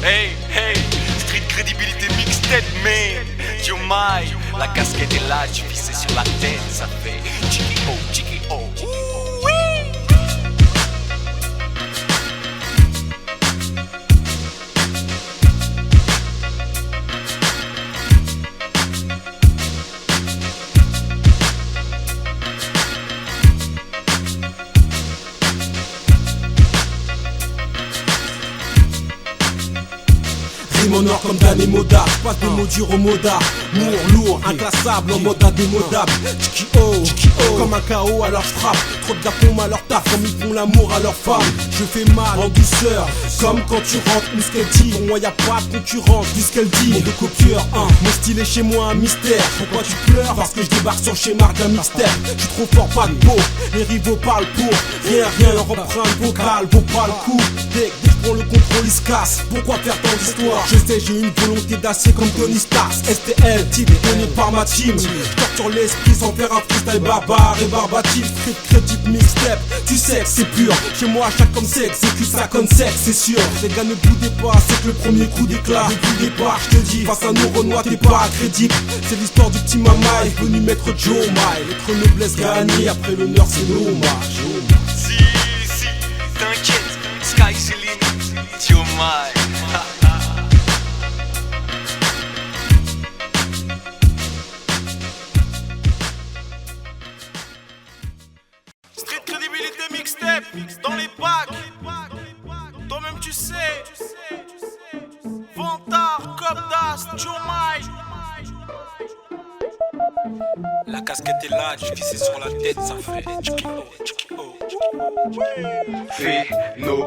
Hey, hey, street crédibilité mixtape, man. Jomai, la casquette est là, tu vissais sur la tête, ça fait chiki-oh, chiki-oh, chiki-oh. Mon or comme Dan et Moda, passe des mots durs au moda. Mour, lourd, inclassable, en mode indémodable. Chiki-oh, comme un KO à leur frappe. Trop de gars à leur taf, comme ils font l'amour à leur femme. Je fais mal en douceur, comme quand tu rentres une ce qu'elle dit. Pour moi y'a pas de concurrence, dis ce qu'elle dit. Mon de copieur, mon style est chez moi un mystère. Pourquoi tu pleures? Parce que je débarque sur le schéma d'un mystère. Je suis trop fort, pas de beau, les rivaux parlent pour rien, leur empreinte vocale vaut pas le coup. Dès que je prends le contrôle, ils se cassent. Pourquoi faire tant d'histoire? Je sais, j'ai une volonté d'acier comme Tony Stark. STL, type donné par ma team. J'torture l'esprit sans faire un freestyle barbare et barbatif. Street crédible mixtape, tu sais que c'est pur. Chez moi, chaque homme sait exécute ça comme sexe, c'est sûr. Les gars ne boudez pas, c'est que le premier coup d'éclat. Le coup départ, je te dis, face à nos Renois, t'es pas crédible. C'est l'histoire du petit mama, est venu mettre Joe Mile. Être noblesse gagnée, après l'honneur c'est l'hommage. Si, t'inquiète, sky c'est limite, Jomai. Street crédibilité mixtape, dans les packs. Toi-même tu sais. Vantard, Copdas, Jomai. La casquette est là, tu vissais sur la tête, ça fait chiki-oh, chiki-oh. Phénoménal.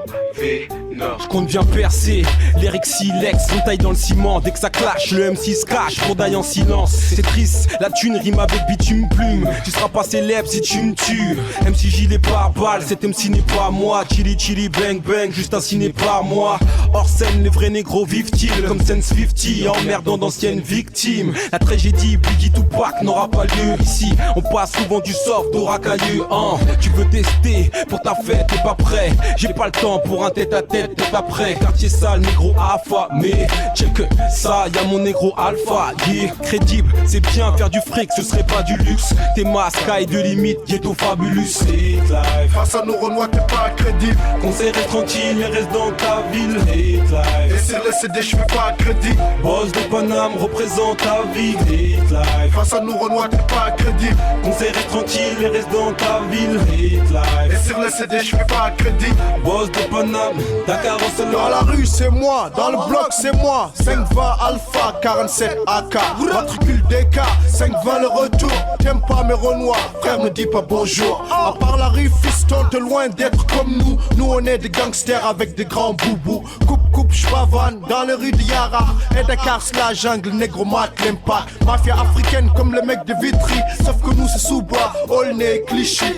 Je compte bien percer, l'Eric Silex, on taille dans le ciment. Dès que ça clash, le MC se cache pour d'aille en silence. C'est triste, la thune rime avec bitume plume. Tu seras pas célèbre si tu me tues. MC gilet par balle, cet MC n'est pas moi. Chili chili bang bang, juste un ciné par moi. Hors scène, les vrais négros vivent-ils comme Sense 50, emmerdant d'anciennes victimes. La tragédie, Biggie Tupac n'aura pas lieu ici. On passe souvent du soft au racailleux, hein. Tu veux tester pour ta fête, t'es pas prêt. J'ai pas le temps pour un tête-à-tête, t'es pas prêt. Quartier sale, négro alpha, mais check ça, y'a mon négro alpha. Yeah, crédible, c'est bien faire du fric, ce serait pas du luxe. T'es mascaille de limite, ghetto fabulous. Hit life, face à nos Renois, t'es pas crédible. Conseil reste tranquille et reste dans ta ville. Hit life, et sur le CD, j'fais pas crédit. Boss de Paname représente ta vie. Hit life, face à nos Renois, t'es pas crédible. Conseil reste tranquille et reste dans ta ville. Hit life, et sur le CD, j'fais pas crédit. Boss de Paname, Dakar en solo. Dans la rue, c'est moi, dans le bloc, c'est moi. 520 Alpha, 47 AK. Matricule DK, 520 le retour. T'aimes pas mes Renois, frère, me dis pas bonjour. À part la rue, fiston, t'es loin d'être comme nous. Nous, on est des gangsters avec des grands boubous. Coupe, j'pavane dans les rues de Yara. Et Dakar, c'est la jungle, négro mat, l'impact. Mafia africaine comme les mecs de Vitry. Sauf que nous, c'est sous-bois, Aulnay, Clichy.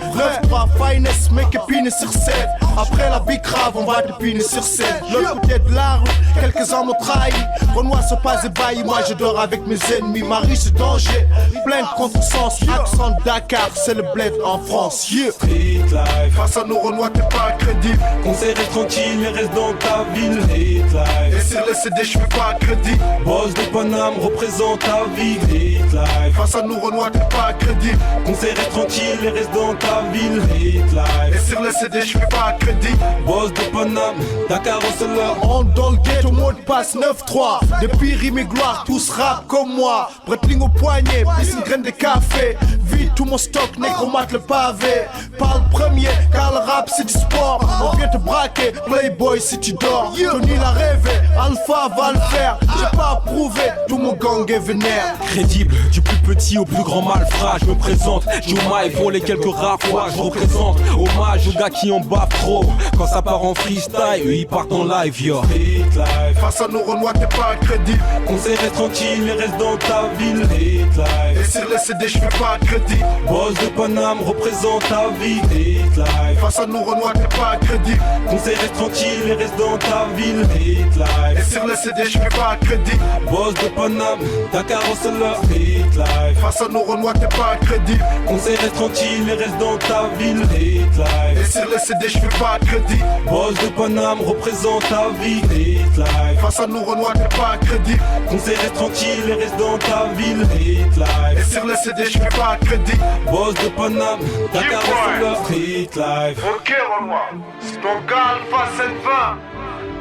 9-3, finesse, mec épine sur scène. Après la bicrave, on va t'épiner sur scène. L'autre côté de la rue, quelques-uns m'ont trahi. Renoir se passe ébahi, moi je dors avec mes ennemis. Marie, c'est danger, plein de contresens. Accent de Dakar, c'est le bled en France. Yeah. Street life, face à nos Renois, t'es pas crédible. Conseil reste tranquille et reste dans ta ville. Hit life, et sur le CD, j'fais pas crédit. Boss de Paname représente ta vie. Hit life, face à nos Renois, t'es pas crédible. Conseil reste tranquille et reste dans ta ville. Hit life, et sur le CD, j'fais pas crédit. Boss de Paname, Dakar en solo. On dans le ghetto, mot de passe 9-3. Depuis rime et gloire, tous rap comme moi. Bretling au poignet, plus une graine de café. Vide tout mon stock, négro mate le pavé. Parle premier, car le rap c'est du sport. On vient te braquer, playboy si tu dors. Tony l'a rêvé, Alpha va le faire. J'ai pas approuvé, tout mon gang est vénère. Crédible, du plus petit au plus grand malfrat. Je me présente, Jomai pour les quelques rares fois. Je représente, hommage aux gars qui en battent trop. Quand ça part en freestyle, eux ils partent en live, yo. Hit life, face à nos Renois, t'es pas crédible. Conseil reste tranquille et reste dans ta ville. Hit life, et sur le CD, j'fais pas crédit. Boss de Paname représente ta vie. Hit life, face à nos Renois, t'es pas crédible. Conseil reste tranquille et reste dans ta ville. Hit life, et sur le CD, j'fais pas crédit. Boss de Paname, Dakar en solo. Hit life, face à nos Renois, t'es pas crédible. Conseil reste tranquille et reste dans ta ville. Hit life, et sur le CD, j'fais pas crédit. Boss de Paname représente ta vie. Hit life, Face à nous Renoir t'es pas crédit. Conseil reste tranquille et reste dans ta ville. Street life. Et sur le CD je fais pas crédit. Boss de Paname, Dakar c'est leur street life. Ok Renoir, c'est ton gars Alpha 720.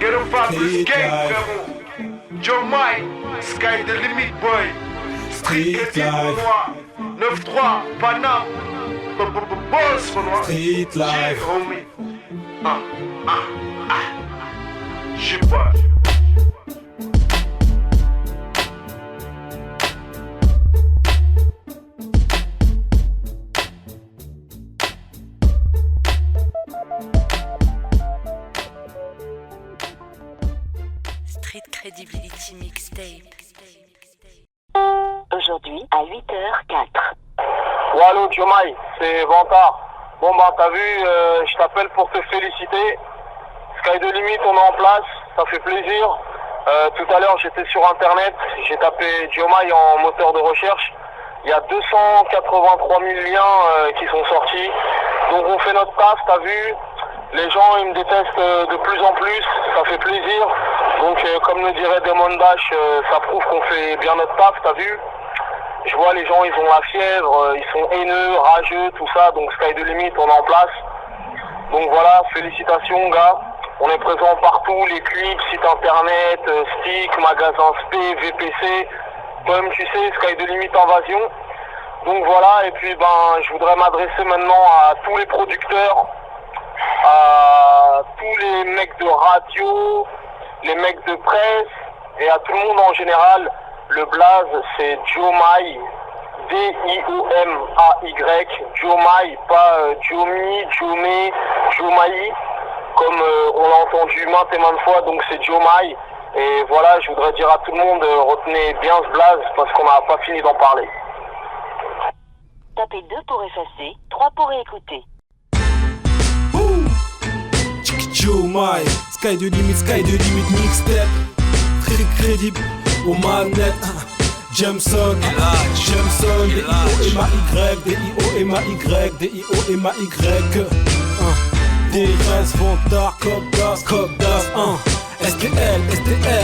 Get up out this game frérot. Joe Mike, Sky the limit boy. Street life. 9-3, Paname. Boss Renoir. Street life. Homie. J'ai pas. Street Credibility Mixtape. Aujourd'hui à 8h04. Ouais, allô, Diomaye, c'est Vantard. Bon, bah, t'as vu, je t'appelle pour te féliciter. Sky de Limite, on est en place, ça fait plaisir. Tout à l'heure, j'étais sur Internet, j'ai tapé Diomaye en moteur de recherche. Il y a 283 000 liens qui sont sortis. Donc, on fait notre taf, t'as vu. Les gens, ils me détestent de plus en plus, ça fait plaisir. Donc, comme le dirait Demon Dash, ça prouve qu'on fait bien notre taf, t'as vu. Je vois les gens, ils ont la fièvre, ils sont haineux, rageux, tout ça. Donc Sky de Limite, on est en place. Donc voilà, félicitations gars. On est présent partout, les clips, site internet, stick, magasin SP, VPC. Toi-même tu sais, Sky de Limite Invasion. Donc voilà, et puis ben je voudrais m'adresser maintenant à tous les producteurs, à tous les mecs de radio, les mecs de presse et à tout le monde en général. Le blaze c'est Diomaye, D-I-O-M-A-Y, Diomaye, pas Diomi, Diomé, Diomaye, comme on l'a entendu maintes et maintes fois, donc c'est Diomaye. Et voilà, je voudrais dire à tout le monde, retenez bien ce blaze parce qu'on n'a pas fini d'en parler. Tapez 2 pour effacer, 3 pour réécouter. Diomaye, Sky de Limite mixtape. Très crédible. Aux manettes, Jameson, D-I-O-M-A-Y, D-I-O-M-A-Y, D-I-S, Vantard, Cobdas, STL,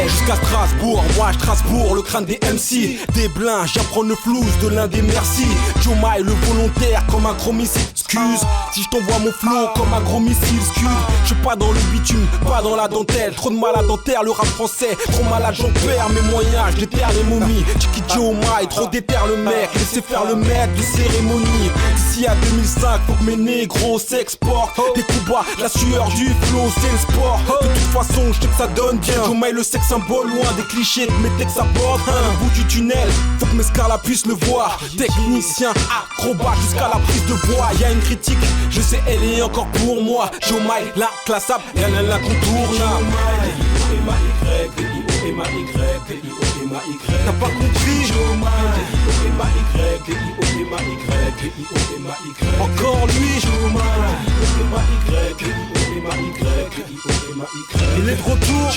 jusqu'à Strasbourg, moi Strasbourg, le crâne des MC, des blins, j'apprends le flouze de l'un des merci. Diomaye le volontaire comme un gros missile, excuse si je t'envoie mon flow comme un gros missile, excuse. Je suis pas dans le bitume, pas dans la dentelle, trop de malades en terre, le rap français, trop malade j'en perds mes moyens, je déterre les momies. Tiki Diomaye, trop déterre le mec, laissez faire le maître de cérémonie. D'ici à 2005, faut que mes négros s'exportent, des coups bas, la sueur du flow, c'est le sport. De toute façon, je sais que ça donne bien. Diomaye le sexe symbole, loin des clichés de mes textes à bord. Au bout du tunnel, faut que mes scars puissent le voir. Technicien, acrobat jusqu'à la prise de voix. Y'a une critique, je sais elle est encore pour moi. Diomaye, la classable, rien à l'incontournable. T'as pas compris? Encore lui. Il est de retour.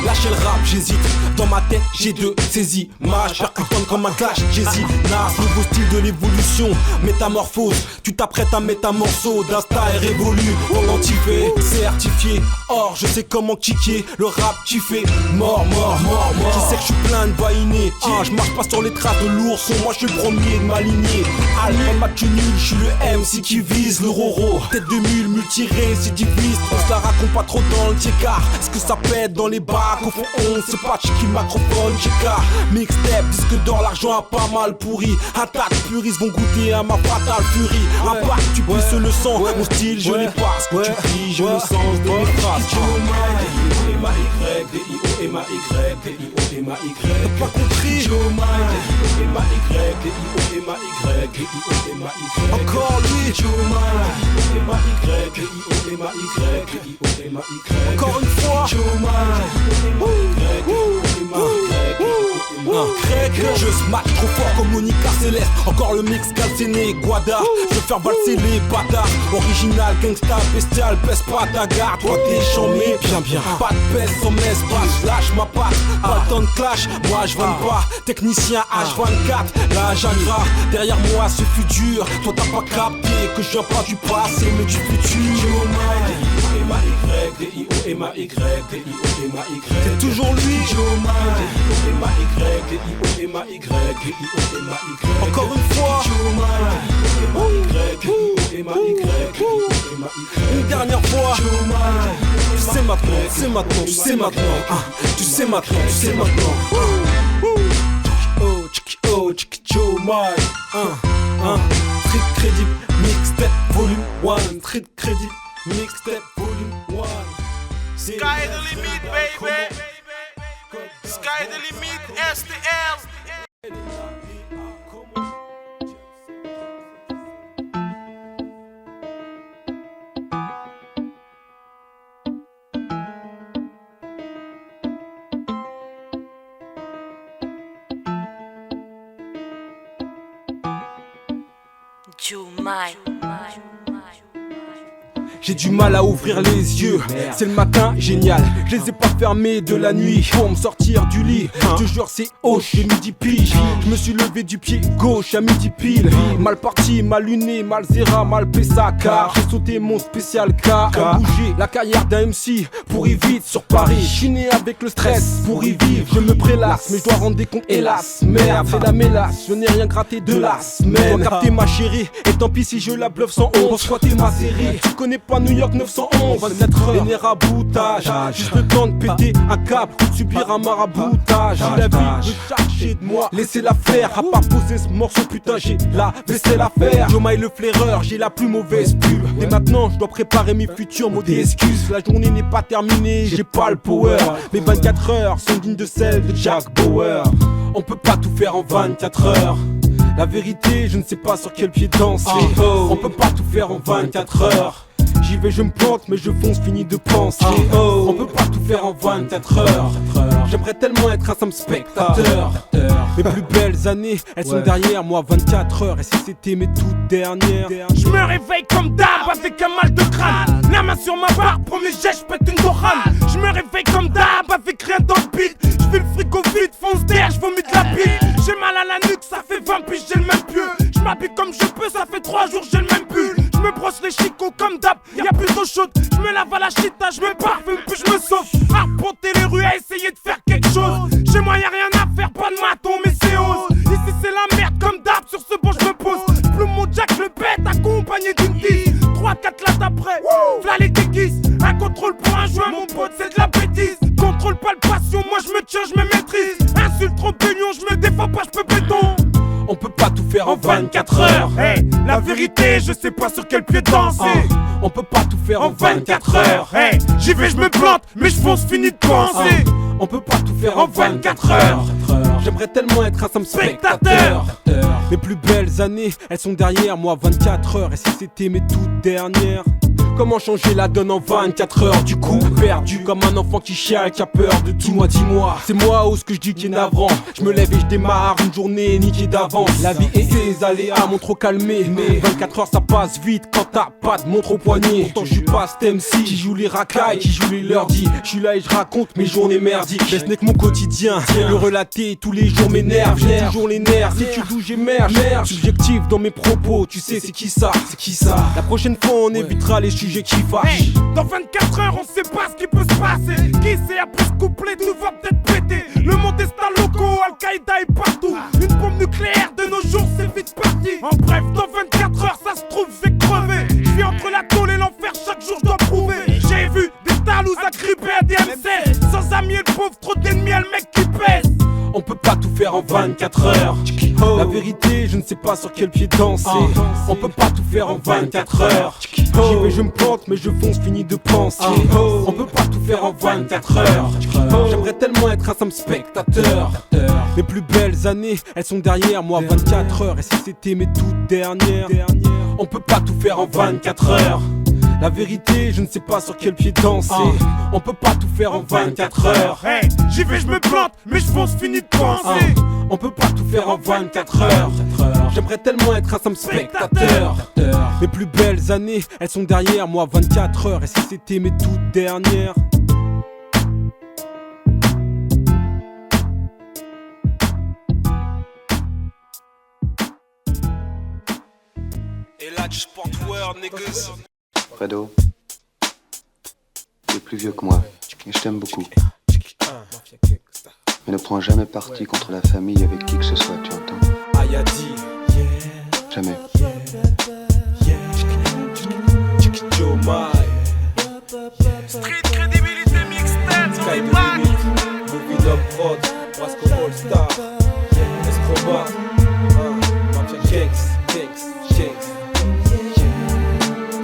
Lâchez le rap, j'hésite. Dans ma tête, j'ai deux ces images percutantes comme un clash. J'hésite. Nas, nouveau style de l'évolution. Métamorphose, tu t'apprêtes à mettre un morceau d'insta et révolu. Identifié, certifié. Or, je sais comment kicker. Le rap, tu fais mort. Je sais que je suis plein de vainés. Je marche pas sur les traces de l'ourson. Moi, je suis le premier de ma lignée. Album match nul, je suis le MC qui vise le roro. Tête de mule, multi-récidiviste. On se la raconte pas trop dans le tiécar. Est-ce que ça pète dans les bacs? Au fond, on se patch qui macrophone, J.K. Mixtape, disque d'or, l'argent a pas mal pourri. Attaque, puristes vont goûter à ma fatale furie. Impact, tu puisses le sang. Mon style, je l'ai pas. Ce que tu cries, j'ai le sens de mes phrases. T'as pas compris? Encore lui. Encore une fois. Je smack trop fort comme Monica Céleste. Encore le mix calcéné, Guada. Je veux faire valser les bâtards. Original, gangsta, bestial, pèse pas ta garde. Toi t'es chambé, bien. Pas de pèse sans messe, pas je lâche ma patte. Pas le temps de clash, moi je vends pas. Technicien H24, la Jagra. Derrière moi ce fut dur. Toi t'as pas capté que je viens pas du passé mais du futur. D-I-O-M-A-Y, D-I-O-M-A-Y. C'est toujours lui, Jomai. D-I-O-M-A-Y, D-I-O-M-A-Y, D-I-O-M-A-Y. Encore une fois, Jomai. Une dernière fois, tu sais maintenant, tu sais maintenant, tu sais maintenant, tu sais maintenant, tu sais maintenant. Oh, tchiki oh, tchiki Jomai. Street Credit Mixtape Volume 1. Street Credit Mixtape Volume 1. Sky the limit, baby. Sky the limit, STL. Jomai. J'ai du mal à ouvrir les yeux, c'est le matin, génial. Je les ai pas fermés de la nuit pour me sortir du lit. Je te jure c'est hoche, j'ai midi pige. Je me suis levé du pied gauche à midi pile. Mal parti, mal luné, mal zéra, mal pessa. Car j'ai sauté mon spécial car bougé la carrière d'un MC pour y vite sur Paris. Je suis né avec le stress pour y vivre. Je me prélasse mais je dois rendre des comptes hélas. Merde, c'est la mélasse, je n'ai rien gratté de la semaine. Pour capter ma chérie et tant pis si je la bluffe sans honte. Pour squatter ma série, tu connais pas New York 911, 24 heures, les nerfs à boutage. Juste le temps de péter un câble ou de subir un maraboutage. J'ai la vie de charger de moi, laissez-la faire. À part poser ce morceau, putain, j'ai la vaisselle à faire. Jomai le flaireur, j'ai la plus mauvaise pub. Et maintenant, je dois préparer mes futurs mots d'excuses. La journée n'est pas terminée, j'ai pas le power. Mes 24 heures sont dignes de celles de Jack Bauer. On peut pas tout faire en 24 heures. La vérité, je ne sais pas sur quel pied danser. On peut pas tout faire en 24 heures. J'y vais, je me plante, mais je fonce, fini de penser. On peut pas tout faire en 24 heures. J'aimerais tellement être un simple spectateur. Mes plus belles années, elles sont derrière moi, 24 heures. Et si c'était mes toutes dernières? Je me réveille comme d'hab avec un mal de crâne. La main sur ma barre, premier jet, j'pète une dorane. Je me réveille comme d'hab avec rien dans le beat. J'fais le frigo vide, fonce d'air, j'vomis de la bite. J'ai mal à la nuque, ça fait 20 piges, j'ai le même pieu. J'm'habille comme je peux, ça fait 3 jours, j'ai le même pull. J'me brosse les chicots comme d'hab, y'a plus d'eau chaude. J'me lave à la chita, j'me parfume, puis j'me sauve. Arpenter les rues à essayer de faire quelque chose. Chez moi y'a rien à faire, pas de maton, mais c'est hausse. Ici c'est la merde comme d'hab, sur ce banc j'me pose. Plume mon jack, le bête, accompagné d'une 10. 3-4 lattes après, v'là les déguises. Un contrôle pour un joint, mon pote, c'est de la bêtise. Contrôle palpation, moi j'me tiens, j'me maîtrise. Insulte trop pignon, j'me défends pas, j'peux béton. On peut pas tout faire en 24 heures. Hey, la vérité, je sais pas sur quel pied danser. On peut pas tout faire en 24 heures. Hey, j'y vais, je me plante, mais je fonce, fini de penser. On peut pas tout faire en 24 heures. J'aimerais tellement être un simple spectateur. Mes plus belles années, elles sont derrière moi, 24 heures. Et si c'était mes toutes dernières? Comment changer la donne en 24 heures? Du coup, perdu comme un enfant qui chiale, qui a peur de tout. Dis-moi, c'est moi ou ce que je dis qui est navrant. Je me lève et je démarre une journée niquée d'avance. La vie et ses aléas m'ont trop calmé. Mais 24 heures ça passe vite quand t'as pas de montre au poignet. Pourtant je suis pas cet MC qui joue les racailles, qui joue les lundis. Je suis là et je raconte mes journées merdiques. Mais ce n'est que mon quotidien, le relater tous les jours m'énerve. J'ai toujours les nerfs, si tu d'où j'émerge. Subjectif dans mes propos, tu sais c'est qui ça? C'est qui ça? La prochaine fois on évitera les sujets qui fâchent. Hey, dans 24 heures on sait pas ce qui peut se passer. Qui sait après ce couplet tout va peut-être péter. Le monde est un loco, Al-Qaïda est partout. Une bombe nucléaire de nos jours c'est vite parti. En bref dans 24 heures ça se trouve je vais crever. Je suis entre la tôle et l'enfer, chaque jour je dois prouver. J'ai vu des talouses agrippés à des M16. Sans amis et le pauvre, trop d'ennemis à le mec qui pèse. On peut pas tout faire en 24 heures. La vérité, je ne sais pas sur quel pied danser. On peut pas tout faire en 24 heures. J'y vais, je me plante, mais je fonce, fini de penser. On peut pas tout faire en 24 heures. J'aimerais tellement être un simple spectateur. Mes plus belles années, elles sont derrière moi, 24 heures. Et si c'était mes toutes dernières? On peut pas tout faire en 24 heures. La vérité, je ne sais pas sur quel pied danser. On peut pas tout faire en 24 heures. Hey, j'y vais, je me plante, mais je fonce, fini de penser. On peut pas tout faire en 24 heures. J'aimerais tellement être un simple spectateur. Mes plus belles années, elles sont derrière moi, 24 heures. Et si c'était mes toutes dernières? Et là, tu portes word, niggas. Fredo, plus vieux que moi, et je t'aime beaucoup. Mais ne prends jamais parti contre la famille avec qui que ce soit, tu entends? Ayadi, Jamais. Joe Mai, Street Credibility Mixtape, on Sky est de back. Limite, Movie Dub Prod, Brasco All Star, Escobar, Mafia Gangs.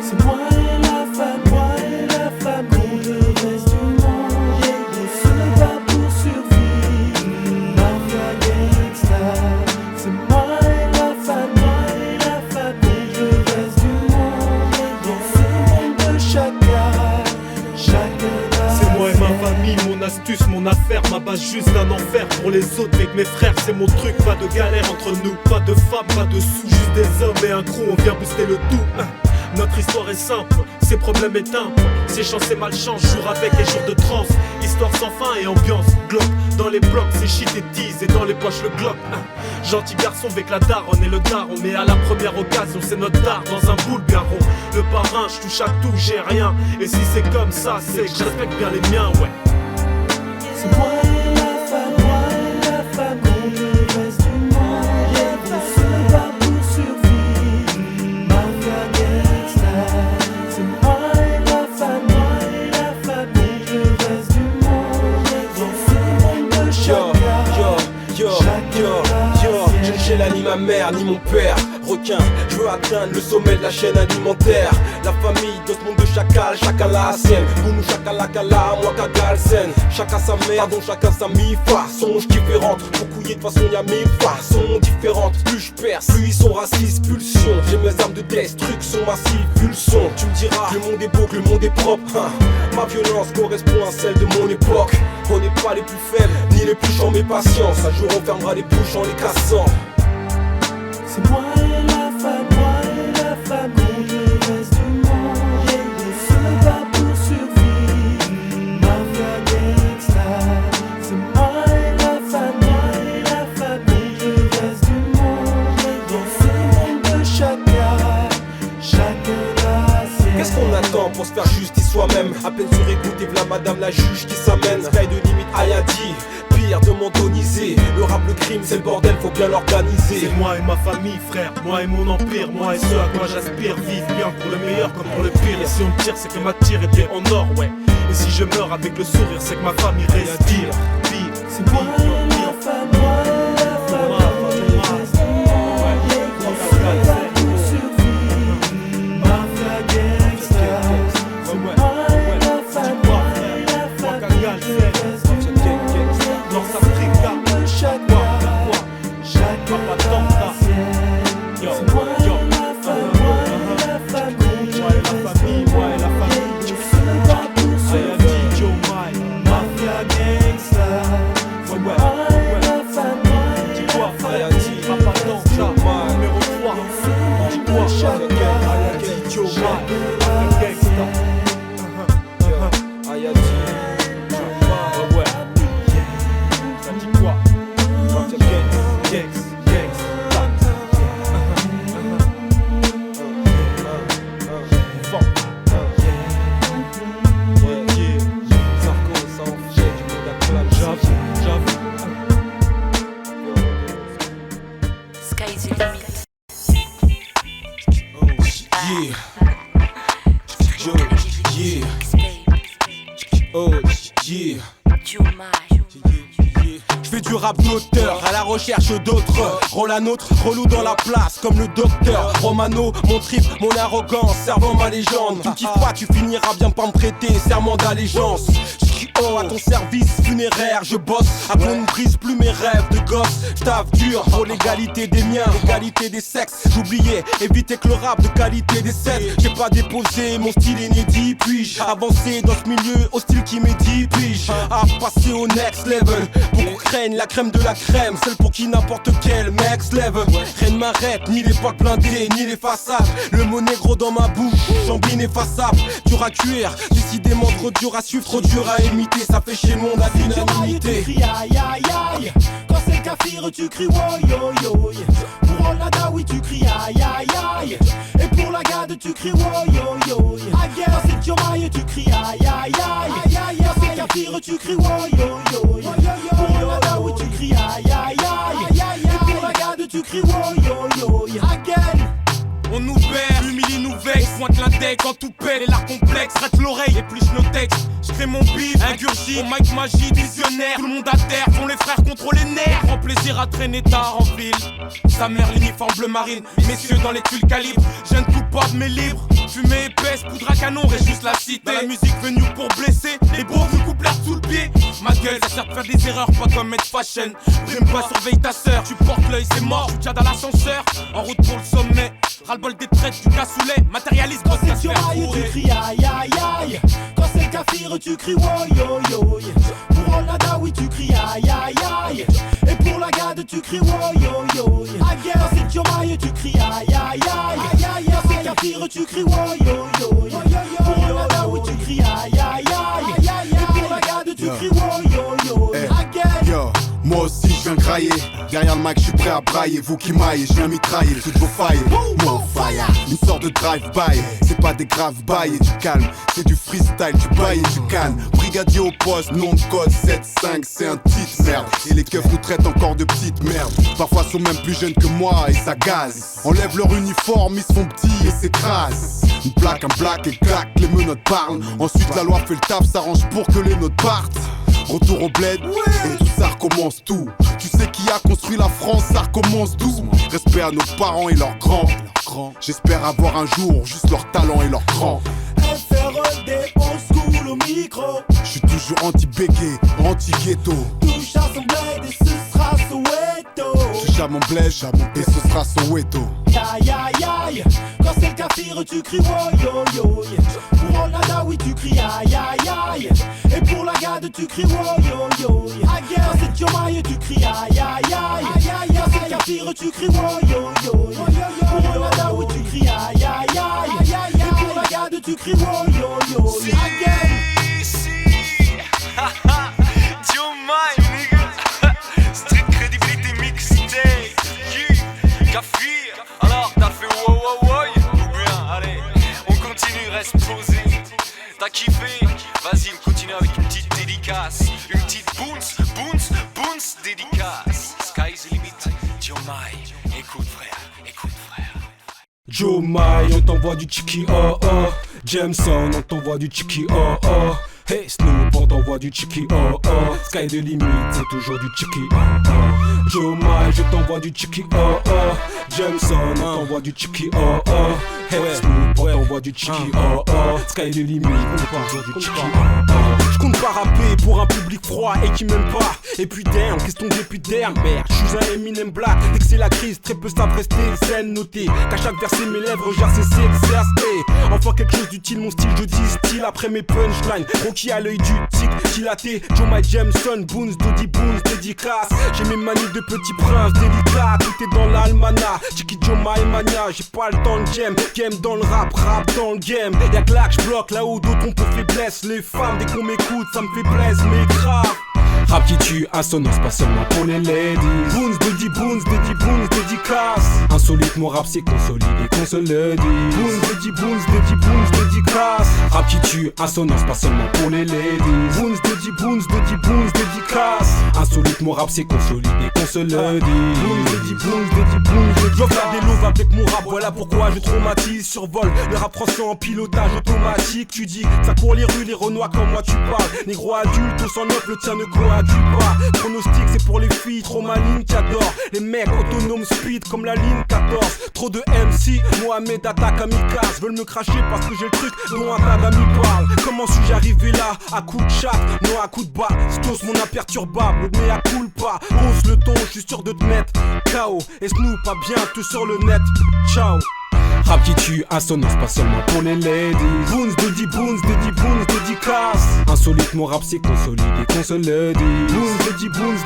C'est moi et la famille, le reste du monde. On se bat pour survivre, Mafia Gangsta. C'est moi et la famille, le reste du monde. Dans ce monde de chacun C'est moi et ma famille, mon astuce, mon affaire, ma base juste un enfer pour les autres avec mes frères, c'est mon truc, pas de galère entre nous, pas de femmes, pas de sous, juste des hommes et un crew, on vient booster le tout. Notre histoire est simple, ses problèmes éteints, ses chances et malchance, jour avec et jour de transe, histoire sans fin et ambiance, glock, dans les blocs, c'est shit et tease et dans les poches le glock. Gentil garçon avec la daronne et le daron, mais à la première occasion c'est notre dard dans un boule bien rond. Le parrain, je touche à tout, j'ai rien, et si c'est comme ça, c'est que je respecte bien les miens, ouais. C'est moi et la famille, le reste du monde. On se bat pour survivre, Mafia Gangsta. C'est moi et la famille, le reste du monde. Dans ce monde de chacun. J'ai là ni ma mère ni mon père. Requin, je veux atteindre le sommet de la chaîne alimentaire. La famille de ce monde de chacal, chacun la sienne. Boum, chakalakala, moi kagalsen. Chacun sa mère, dont chacun sa mi-façon différente. Pour couiller de façon y'a mille façons différentes. Plus je perce, plus ils sont racistes, pulsion. J'ai mes armes de destruction massive, pulsion. Tu me diras que le monde est beau, que le monde est propre, Ma violence correspond à celle de mon époque. On n'est pas les plus faibles, ni les plus chants, mais patience. Un jour on fermera les bouches en les cassant. C'est moi et la famille, le reste du monde. On se bat pour survivre, Mafia Gangsta. C'est moi et la famille, le reste du monde. Dans ce monde de chacun la sienne. Qu'est-ce qu'on attend pour se faire justice soi-même? À peine sur écoute et v'là madame la juge qui s'amène. Sky de limite Ayadi, pire de mentoniser. Le rap, le crime, c'est le bordel, faut bien l'organiser. C'est moi et ma famille, frère, moi et mon empire, moi et ce à quoi j'aspire. Vivre bien pour le meilleur comme pour le pire. Et si on me tire, c'est que ma tire était en or, ouais. Et si je meurs avec le sourire, c'est que ma famille respire. C'est moi et la famille, le reste du monde. On se bat pour survivre, Mafia Gangsta. C'est moi et la famille, le reste du monde. North Africa, De chacun la sienne. C'est moi et la famille, moi et la famille. on se bat pour survivre, Joe Mai, Mafia Gangsta. C'est moi et la famille, dis quoi frère, Papa Danta, numéro 3, dis quoi Ayadi, Joe Mai, Gangsta. Ayadi, Ouais, ça dit quoi? Mafia Gangs. Gangsta. Sarko, ça en fait du monde à clame. J'avoue. Sky is the limit. Yeah. Yo, yeah. Oh, yeah. Joe Mai. Je fais du rap d'auteur, à la recherche d'autres. Rôle à nôtre, relou dans la place, comme le docteur Romano, mon trip, mon arrogance, servant ma légende. Tu me kiffes pas, tu finiras bien par me prêter serment d'allégeance. Oh, à ton service funéraire, je bosse. Après on ne brise plus mes rêves de gosse. J'taffe dur pour l'égalité des miens, l'égalité des sexes. J'oubliais, éviter que le rap de qualité décède. J'ai pas déposé mon style inédit. Puis-je avancer dans ce milieu hostile qui médit. Puis-je passer au next level. Beaucoup craignent la crème de la crème, celle pour qui n'importe quel mec se lève. Rien ne m'arrête, ni les portes blindées, ni les façades. Le mot négro dans ma bouche, jambe ineffaçable. Dur à cuire, décidément trop dur à suivre, trop dur à imiter. Ça fait chez le monde à l'unanimité. Tu cries aïe aïe aïe. Quand c'est le kafir tu cries woy yo yo. Pour Olada oui tu cries aïe aïe aïe. Et pour la garde tu cries woy yo yo. Quand c'est Joe Mai tu cries aïe aïe aïe. Kafir tu cries woy yo yo. Pour le nada oui tu cries aïe aïe aïe. Et pour la garde tu cries woy yo yo. Again. On nous perd, humilie nous vexe, pointe l'index quand tout pète, les lards complexes, rate l'oreille, épluche nos textes. J'crée mon bif, ingurgite, mon mic magie, visionnaire. Tout le monde à terre, font les frères contre les nerfs. Prends plaisir à traîner tard en ville. Sa mère l'uniforme bleu marine, messieurs dans les tuiles calibre. Jeune coupable mais libre, fumée épaisse, poudre à canon, réjuste la cité. Dans la musique venue pour blesser, les beaux nous coupent l'air sous le pied. Ma gueule, ça sert de faire des erreurs, pas comme être fashion. Brime pas, surveille ta sœur, tu portes l'œil, c'est mort. Tu tiens dans l'ascenseur, en route pour le sommet. Ras-le-bol des traites, du cassoulet, matérialiste, quand c'est sur aïe, tu cries aïe aïe aïe. Quand c'est le Kafir, tu cries woy yo yo. Pour le nada, oui, tu cries aïe aïe aïe. Et pour la garde, tu cries woy yo yo. Quand c'est sur aïe, tu cries aïe aïe aïe. Quand c'est le Kafir, tu cries woy yo yo. Pour le nada, oui, tu cries aïe aïe aïe. Et pour la garde, tu cries woy yo yo. Yo, moi aussi je viens grailler. Derrière le mic je suis prêt à brailler. Vous qui maillez, je viens mitrailler toutes vos failles. Mon fire, une sorte de drive-by. C'est pas des graves bails et du calme. C'est du freestyle, du bail et du calme. Brigadier au poste, nom de code 7-5. C'est un titre merde. Et les keufs nous traitent encore de petites merdes. Parfois sont même plus jeunes que moi et ça gaze. Enlève leur uniforme, ils se font petits et s'écrasent. Une plaque, un black et clac, les menottes parlent. Ensuite la loi fait le taf, s'arrange pour que les notes partent. Retour au bled, et tout ça recommence tout. Tu sais qui a construit la France, ça recommence d'où? Respect à nos parents et leurs grands. J'espère avoir un jour juste leur talent et leur cran. FRED, old school au micro. J'suis toujours anti-bégué, anti-ghetto. Touche à son bled et ce sera Soweto. Touche à mon bled, et ce sera Soweto. Aïe aïe aïe. Quand c'est le Kafir, tu cries woy yo yo. Pour le nada, oui, tu cries aïe aïe aïe. Et pour la garde, tu cries woy yo yo. Quand c'est Diomaye, tu cries aïe aïe aïe. Quand c'est le Kafir, tu cries woy yo yo. Pour le nada, oui, tu cries aïe aïe aïe. Et pour la garde, tu cries woy yo yo. Diomaye, nigga. Street crédibilité mixtape. Kafir, alors t'as fait wow wow wow ou bien, allez, on continue, reste posé. T'as kiffé, vas-y, on continue avec une petite dédicace. Une petite bounce dédicace. Sky's the limit, Diomaye, écoute frère. Diomaye, on t'envoie du chiki oh oh. Jameson, on t'envoie du chiki oh oh. Hey Snoop, on t'envoie du chiki oh oh. Sky de limite, c'est toujours du chiki oh oh. Diomaye, je t'envoie du chiki oh oh. Jameson, on t'envoie du chiki oh oh. Hey Snoop, on t'envoie du chiki oh oh. Sky de limite, on toujours du chiki oh oh. J'compte pas rapper pour un public froid et qui m'aime pas. Et puis damn, question d'épiderme, merde, j'suis un Eminem Black. Dès que c'est la crise, très peu savent rester zen noté. Qu'à chaque verset mes lèvres gèrent ses CXRST. Enfin quelque chose d'utile, mon style je distille après mes punchlines. Rocky à l'œil du tic, dilaté. Diomaye Jameson, Boons, Doddy Boons, dédicace. J'ai mes manies de petit prince délicat. Tout est dans l'almanach, Chiki Diomaye mania. J'ai pas le temps de game dans le rap dans le game. Y'a que là que j'bloque, là-haut d'autres on peut faiblesse. Les femmes, dès qu'on m'écoute, ça me fait plaisir, mais grave. Rap qui tue, assonance, pas seulement pour les ladies. Boons, Doddy Boons, dédicace. Insolite, mon rap c'est consolidé, qu'on se le dit. Boons, Doddy Boons, dédicace. Rap qui tue, assonance, pas seulement pour les ladies. Boons, Doddy Boons, dédicace. Insolite, mon rap c'est consolidé, qu'on se le dit. Boons, Doddy Boons, je dois faire des loves avec mon rap, voilà pourquoi je traumatise. Survole le rap français en pilotage automatique. Tu dis, ça court les rues, les renois comme moi tu parles. Négro adulte, au 109, le tien ne coadule pas. Pronostic c'est pour les filles, trop malignes qui adorent. Les mecs autonomes speed comme la ligne 14. Trop de MC, Mohamed attaque kamikaze. Veulent me cracher parce que j'ai le truc dont un tas d'amis parlent. Comment suis-je arrivé là, à coup de chat, non à coup de bas. Stos mon imperturbable, mais à coule pas. Hausse le ton, je suis sûr de te mettre KO. Et Snoop pas bien, tout sur le net. Ciao. Rap qui tue, assonance, pas seulement pour les ladies. Boons, Doddy Boons, dédicace. Insolite, mon rap c'est consolidé, qu'on se le dit. Boons, Doddy Boons,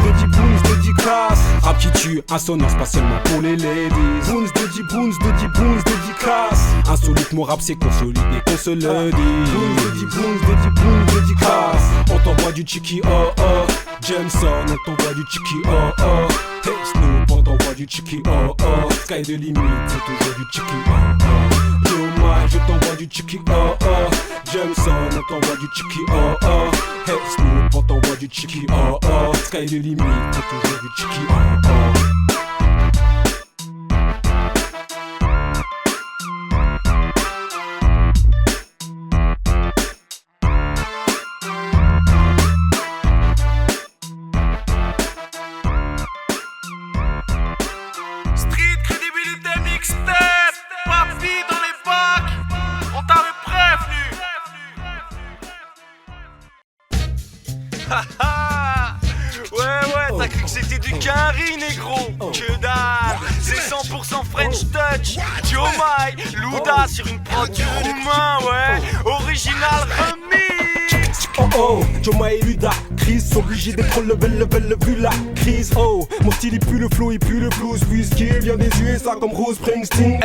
dédicace. Rap qui tue, assonance, pas seulement pour les ladies. Boons, Doddy Boons, dédicace. Insolite, mon rap c'est consolidé, qu'on se le dit. Boons, Doddy Boons, dédicace. On t'envoie du chiki oh oh. Jameson, on t'envoie du chiki oh oh. Hey Snoop, on t'envoie du chiki oh oh. Sky de limite, c'est toujours du chiki oh oh. Mike, je t'envoie du Chiki oh oh. Jameson, on t'envoie du Chiki oh oh. Hey Snoop, on t'envoie du Chiki oh oh. Sky de limite, on toujours du Chiki oh oh. Ouais, t'as cru que c'était du Quinry, négro. Que dalle, c'est 100% French Touch. Joe Mai, Luda sur une prod du roumain, ouais. Original remix. Oh oh, Joma et Luda, Chris sont obligés d'être level, vu la crise. Oh, mon style il pue le flow, il pue le blues, puisqu'il vient des USA comme Bruce Springsteen.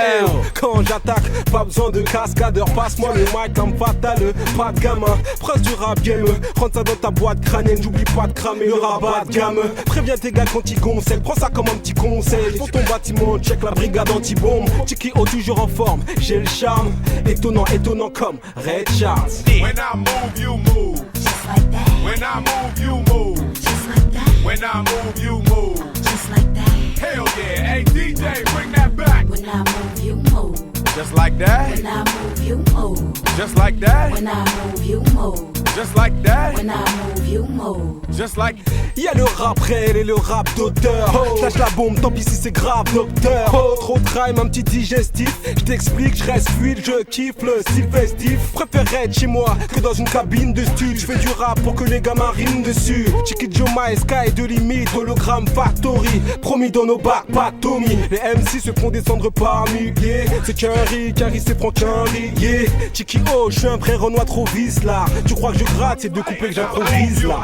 Quand j'attaque, pas besoin de cascadeur, passe-moi le mic comme fatal, pas de gamin. Prince du rap game, rentre ça dans ta boîte crânienne, j'oublie pas de cramer le rabat de gamme. Préviens tes gars quand ils gonflent, prends ça comme un petit conseil. Pour ton bâtiment, check la brigade anti-bombe. Tiki O toujours en forme, j'ai le charme. Étonnant comme Red Charles. When I move, you move. Just like that. When I move, you move. Just like that. When I move, you move. Just like that. Hell yeah, hey DJ, bring that back. When I move, you move. Just like that. When I move, you move. Just like that. When I move, you move. Just like that. When I move, you move. Just like. Y'a le rap réel et le rap d'auteur. Lâche la bombe, tant pis si c'est grave, docteur. Oh, trop de crime, un petit digestif. Je t'explique, je reste fluide, je kiffe le style festif. Préfère être chez moi que dans une cabine de studio. Je fais du rap pour que les gamins riment dessus. Chiki Joma et Sky de limite, hologramme factory. Promis dans nos bacs, pas Tommy. Les MC se font descendre par milliers. C'est Quinry c'est Franck Henry. Yeah. Chiki oh, je suis un vrai Renoir trop vice là. Tu crois que je gratte, c'est de couper que j'improvise là.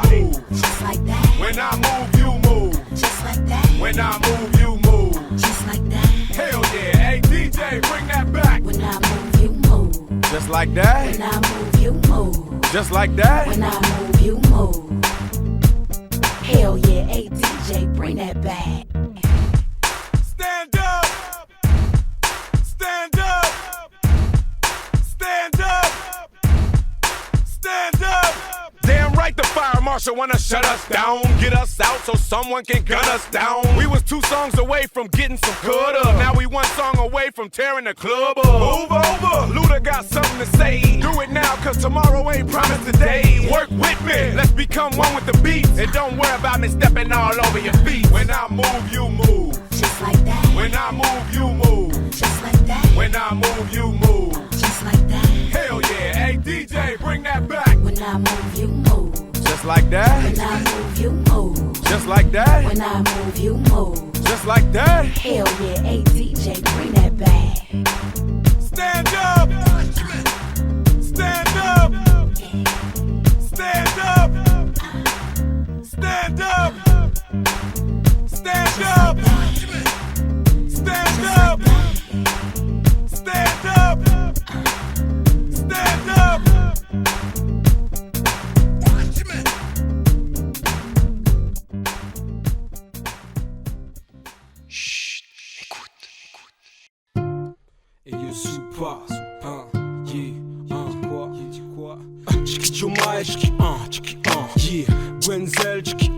Just like that. When I move, you move. Just like that. When I move, you move. Just like that. Hell yeah, hey DJ, bring that back. When I move, you move. Just like that. When I move, you move. Just like that. When I move, you move. Hell yeah, hey DJ, bring that back. Stand up. Stand up. Stand up. Stand up. Damn right the fire marshal wanna shut us down. Get us out so someone can gun us down. We was 2 songs away from getting some good up. Now we 1 song away from tearing the club up. Move over, Luda got something to say. Do it now cause tomorrow ain't promised today. Work with me, let's become one with the beat. And don't worry about me stepping all over your feet. When I move, you move. Just like that. When I move, you move. Just like that. When I move, you move. Just like that. Hell yeah, hey DJ, bring that back. When I move, you move. Just like that. When I move, you move. Just like that. When I move, you move. Just like that. Hell yeah, hey DJ, bring that back. Stand up. Stand up. Stand up. Stand up. Stand up. Stand up. Stand up. Stand up. Chut, écoute. Et yo Soupa, dit quoi? Chiki Joma et Chiki yeah. Gwenzel, Chiki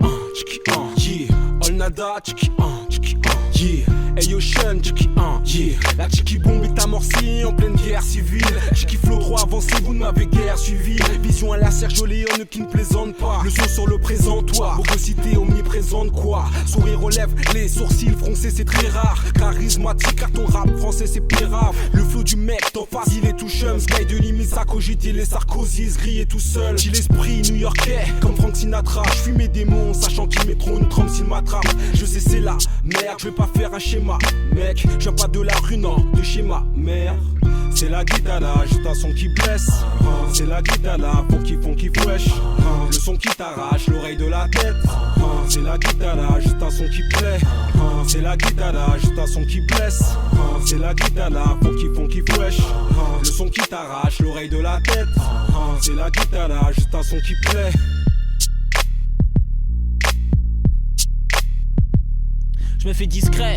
yeah. Olnada, Chiki yeah. Hey yo Sean, Chiki yeah. La Chiki bombe est amorcée en pleine guerre civile. Chiki flow trop avancé, vous ne m'avez guère suivi. Vision à la Sergio Leone qui ne plaisante pas. Le son sur le présentoir, bogosité omniprésente quoi. Sourire relève, les sourcils froncés c'est très rare. Charismatique car ton rap français c'est pérave. Le flow du mec t'en face il est tout chum. Sky de limite ça cogite les Sarkozy se griller tout seul. J'ai l'esprit new-yorkais comme Frank Sinatra. Je fuis mes démons sachant qu'ils mettront une trompe s'ils m'attrapent. Je sais c'est la merde, je vais pas faire un schéma. Mec, je viens pas de la rue non, de chez ma mère. C'est la guitare, juste un son qui blesse. C'est la guitare, pour qui font qui wesh. Le son qui t'arrache l'oreille de la tête. C'est la guitare, juste un son qui plaît. C'est la guitare, juste un son qui blesse. C'est la guitare, pour qui font qui wesh. Le son qui t'arrache l'oreille de la tête. C'est la guitare, juste un son qui plaît. Je me fais discret,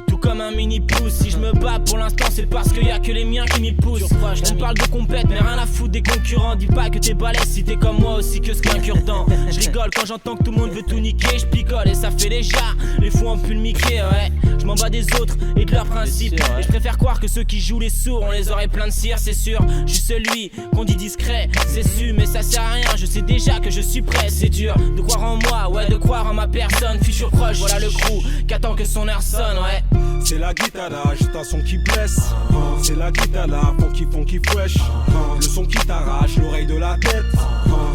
tout comme comme un mini pouce. Si je me bats pour l'instant, c'est parce qu'il y a que les miens qui m'y poussent. On parle de compète, mais rien à foutre des concurrents. Dis pas que t'es balèze si t'es comme moi aussi que ce qu'un cure-dent. Je rigole quand j'entends que tout le monde veut tout niquer. Je picole et ça fait déjà les fous en pull Mickey, ouais. Je m'en bats des autres et de leurs principes. Et je préfère croire que ceux qui jouent les sourds ont les oreilles pleines de cire, c'est sûr. Je suis celui qu'on dit discret, c'est su, mais ça sert à rien. Je sais déjà que je suis prêt, c'est dur de croire en moi, ouais, de croire en ma personne. Futur proche, voilà le crew qu'attend que son air sonne, ouais. C'est la guitare, juste un son qui blesse. C'est la guitare, funky fresh. Le son qui t'arrache l'oreille de la tête.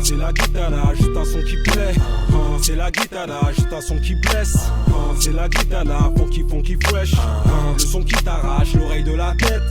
C'est la guitare, juste un son qui plaît. C'est la guitare, juste un son qui blesse. C'est la guitare, funky fresh. Le son qui t'arrache l'oreille de la tête.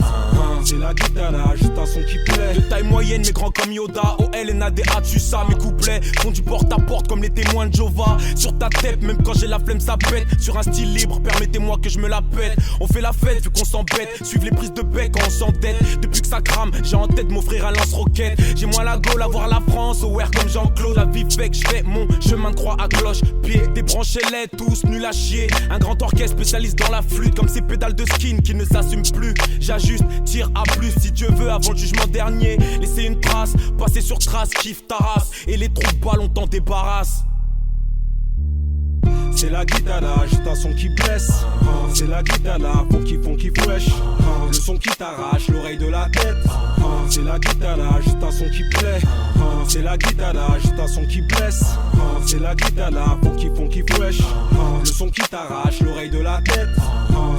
C'est la guitare, juste un son qui plaît. De taille moyenne mais grand comme Yoda. OL et NADA, tu sais mes couplets font du porte à porte comme les témoins de Jova. Sur ta tête, même quand j'ai la flemme ça pète. Sur un style libre, permettez-moi que je me la pète. On fait la fête vu qu'on s'embête. Suivre les prises de bec quand on s'entête. Depuis que ça crame, j'ai en tête m'offrir un lance-roquette. J'ai moins la gaule à voir la France, au air comme Jean-Claude. La vie fait que je fais mon chemin de croix à cloche pied. Débranchez-les tous, nuls à chier. Un grand orchestre spécialiste dans la flûte. Comme ces pédales de skin qui ne s'assument plus. J'ajuste, tire à plus si Dieu veut avant le jugement dernier. Laissez une trace, passer sur trace, kiffe ta race. Et les trous de balles on t'en débarrasse. C'est la guitare, juste un son qui blesse. C'est la guitare, funky fresh. Le son qui t'arrache l'oreille de la tête. C'est la guitare, juste un son qui plaît. C'est la guitare, juste un son qui blesse. C'est la guitare, funky fresh. Le son qui t'arrache l'oreille de la tête.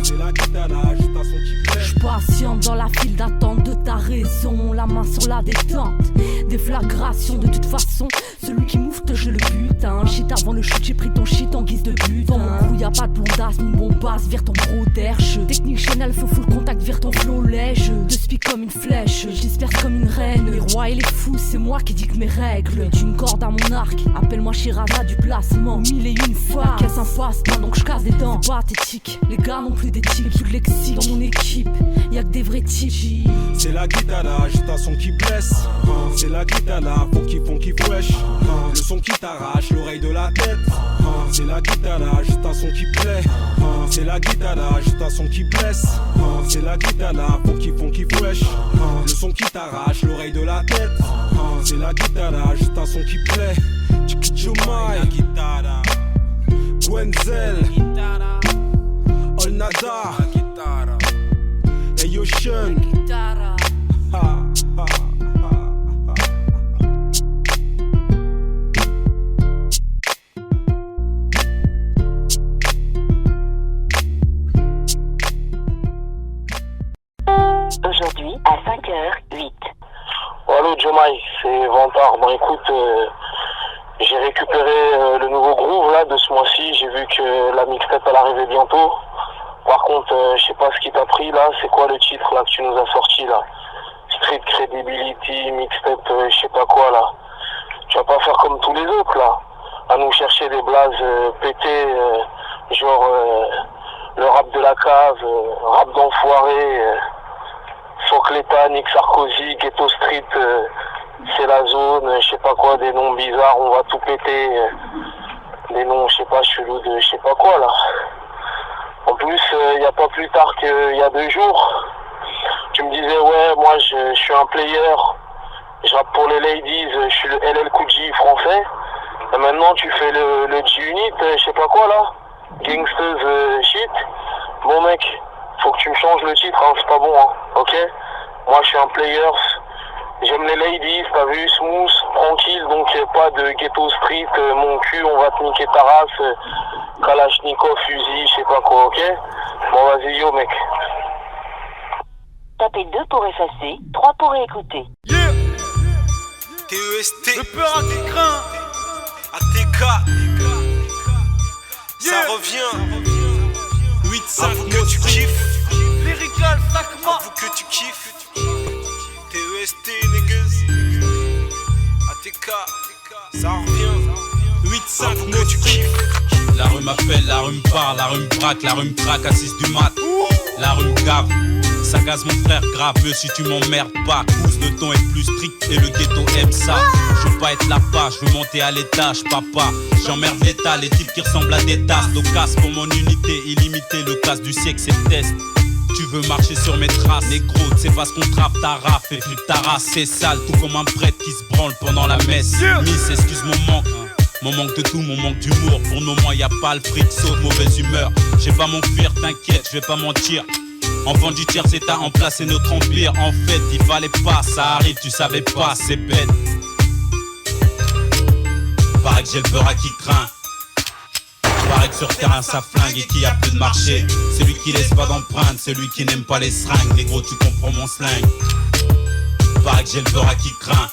C'est la guitare, juste un son qui plaît. J'suis patiente dans la file d'attente de ta raison. La main sur la détente, déflagration de toute façon. Celui qui moufte, je le butin. Shit avant le shoot, j'ai pris ton shit en guise de but. Dans mon cou y'a pas de blondasse ni de bombasse. Vire ton gros derche. Technique Chanel, faut full contact, vire ton flow lèche. De speak comme une flèche, je disperse comme une reine. Les rois et les fous, c'est moi qui dicte mes règles. D'une corde à mon arc, appelle-moi Shiraza du placement. 1001 fois, la caisse en face, donc j'casse des dents. C'est pathétique, les gars n'ont plus d'éthique. Plus de lexique dans mon équipe, y'a que des vrais types. C'est la guitare, juste un son qui blesse. C'est la guitare, funky fresh. Le son qui t'arrache l'oreille de la tête. C'est la guitare, juste un son qui plaît. C'est la guitare, juste un son qui blesse. C'est la guitare, funky fresh. Le son qui t'arrache l'oreille de la tête. C'est la guitare, juste un son qui plaît. Chikijomai, Gwenzel, Olnada, Hey Ocean. Aujourd'hui à 5h08. Allô Jomai, c'est Vantard. Bon écoute, j'ai récupéré le nouveau groove là de ce mois-ci. J'ai vu que la mixtape elle arrivait bientôt. Par contre, je sais pas ce qui t'a pris là. C'est quoi le titre là que tu nous as sorti là? Street Credibility, mixtape, je sais pas quoi là. Tu vas pas faire comme tous les autres là, à nous chercher des blazes pétés, genre le rap de la cave, rap d'enfoiré. Fuck l'État, Nick Sarkozy, Ghetto Street, c'est la zone, je sais pas quoi, des noms bizarres, on va tout péter, des noms, je sais pas, chelous de je sais pas quoi là. En plus, il y a pas plus tard qu'il y a 2 jours, tu me disais ouais, moi je suis un player, je rappe pour les ladies, je suis le LL Cool J français, et maintenant tu fais le G-Unit, je sais pas quoi là, gangsters shit, bon mec. Faut que tu me changes le titre, hein, c'est pas bon, hein, ok? Moi je suis un player, j'aime les ladies, t'as vu, smooth, tranquille, donc pas de ghetto street, mon cul, on va te niquer ta race, Kalachnikov, fusil, je sais pas quoi, ok? Bon vas-y, yo mec. Tapez 2 pour effacer, 3 pour réécouter. Yeah! TEST, le peur à tes crins, ATK, ça revient. 8-5, avoue que tu kiffes. Lyrical, Sakma, avoue que tu kiffes. TEST, niggas. ATK, ça revient. 8-5, avoue que tu kiffes. La rue m'appelle, la rue me parle, la rue me braque, la rue me traque à 6 du mat. La rue me gave, ça gaze mon frère grave. Mieux si tu m'emmerdes pas, cause le ton est plus strict et le ghetto aime ça. Je veux pas être la page, je veux monter à l'étage, papa. J'emmerde l'état, les types qui ressemblent à des tasses. D'occasse pour mon unité, illimité, le casse du siècle c'est le test. Tu veux marcher sur mes traces, négro, c'est parce qu'on trappe ta raf. Et puis ta race c'est sale, tout comme un prêtre qui se branle pendant la messe. Miss, excuse mon manque. Mon manque de tout, mon manque d'humour. Pour le moment y a pas le fric, sauf mauvaise humeur. J'ai pas m'enfuir, t'inquiète, je vais pas mentir. Enfant du tiers état en place et notre empire. En fait il fallait pas, ça arrive, tu savais pas, c'est bête. Paraît que j'ai le beurre à qui craint. Paraît que sur terrain ça flingue et qu'il y a plus de marché. Celui qui laisse pas d'empreinte, celui qui n'aime pas les seringues. Négro tu comprends mon slang. Paraît que j'ai le beurre à qui craint.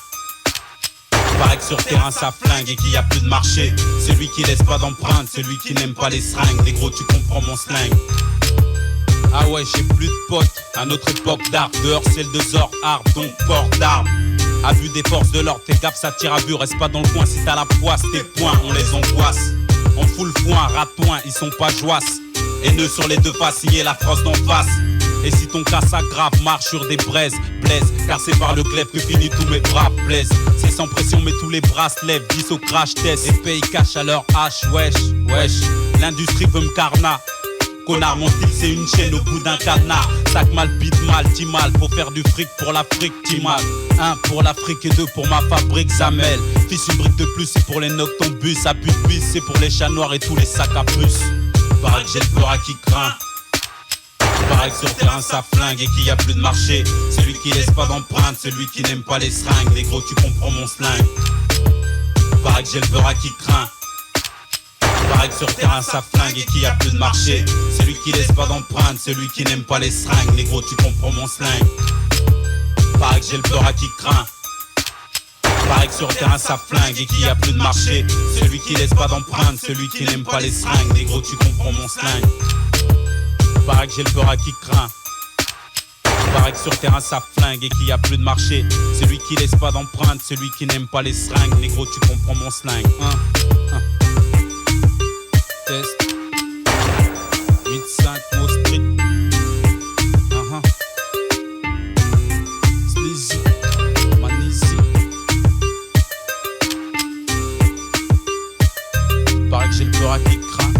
Paraît que sur terrain ça flingue et qu'il y a plus de marché. Celui qui laisse pas d'empreinte, celui qui n'aime pas les seringues. Négro tu comprends mon slang. Ah ouais j'ai plus de potes, à notre époque d'art. Dehors c'est le désordre, art donc port d'armes. A vue des forces de l'ordre, fais gaffe ça tire à vue. Reste pas dans le coin si t'as la poisse. Tes poings on les angoisse. On fout le foin, ratouin, ils sont pas joasses. Haineux sur les deux faces, signer la phrase d'en face. Et si ton cas s'aggrave, marche sur des braises, blesse. Car c'est par le glaive que finit tous mes bras blesse. C'est sans pression mais tous les bras se lèvent, 10 au crash test. Et paye cash à leur hache, wesh, wesh. L'industrie veut me carna. Connard, mon style c'est une chaîne au bout d'un cadenas. Sac mal, bite mal, t'y mal. Faut faire du fric pour l'Afrique, t'y mal. 1 pour l'Afrique et 2 pour ma fabrique Zamel. Fils une brique de plus, c'est pour les noctambus. À but de bis, c'est pour les chats noirs et tous les sacs à puce. Paraît que j'ai le peur à qui craint. Paraît que sur terrain ça flingue et qu'il y a plus de marché. Celui qui laisse pas d'empreinte, celui qui n'aime pas les seringues. Négro tu comprends mon slang. Paraît que j'ai le peur à qui craint. Paraît que sur terrain ça flingue et qu'il y a plus de marché. Celui qui laisse pas d'empreinte, celui qui n'aime pas les seringues. Négro tu comprends mon slang. Paraît que j'ai le peur à qui craint. Paraît que sur terrain ça flingue et qu'il y a plus de marché. Celui qui laisse pas d'empreinte, celui qui n'aime pas les seringues. Négro tu comprends mon slang. Paraît que j'ai le peur à qui craint. Paraît que sur terrain ça flingue et qu'il y a plus de marché. Celui qui laisse pas d'empreinte, celui qui n'aime pas les seringues. Négro tu comprends mon slang. Test 8-5 Mo Street. Sleazy Manizi. Paraît que j'ai le peur à qui craint.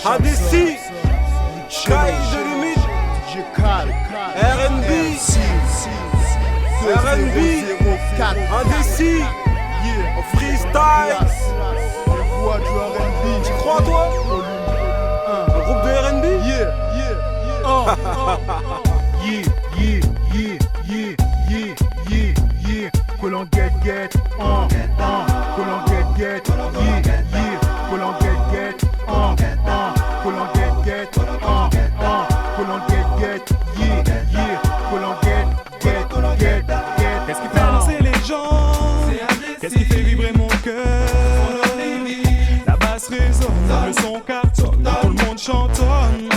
ADC, Sky de limite, R&B, ADC, freestyle. Tu crois toi? Un groupe de R&B? Colon get, colon get, colon get, colon get, Qu'est-ce qui fait danser les gens? Qu'est-ce qui fait vibrer mon cœur? La basse résonne, le son cartonne, tout le monde chantonne.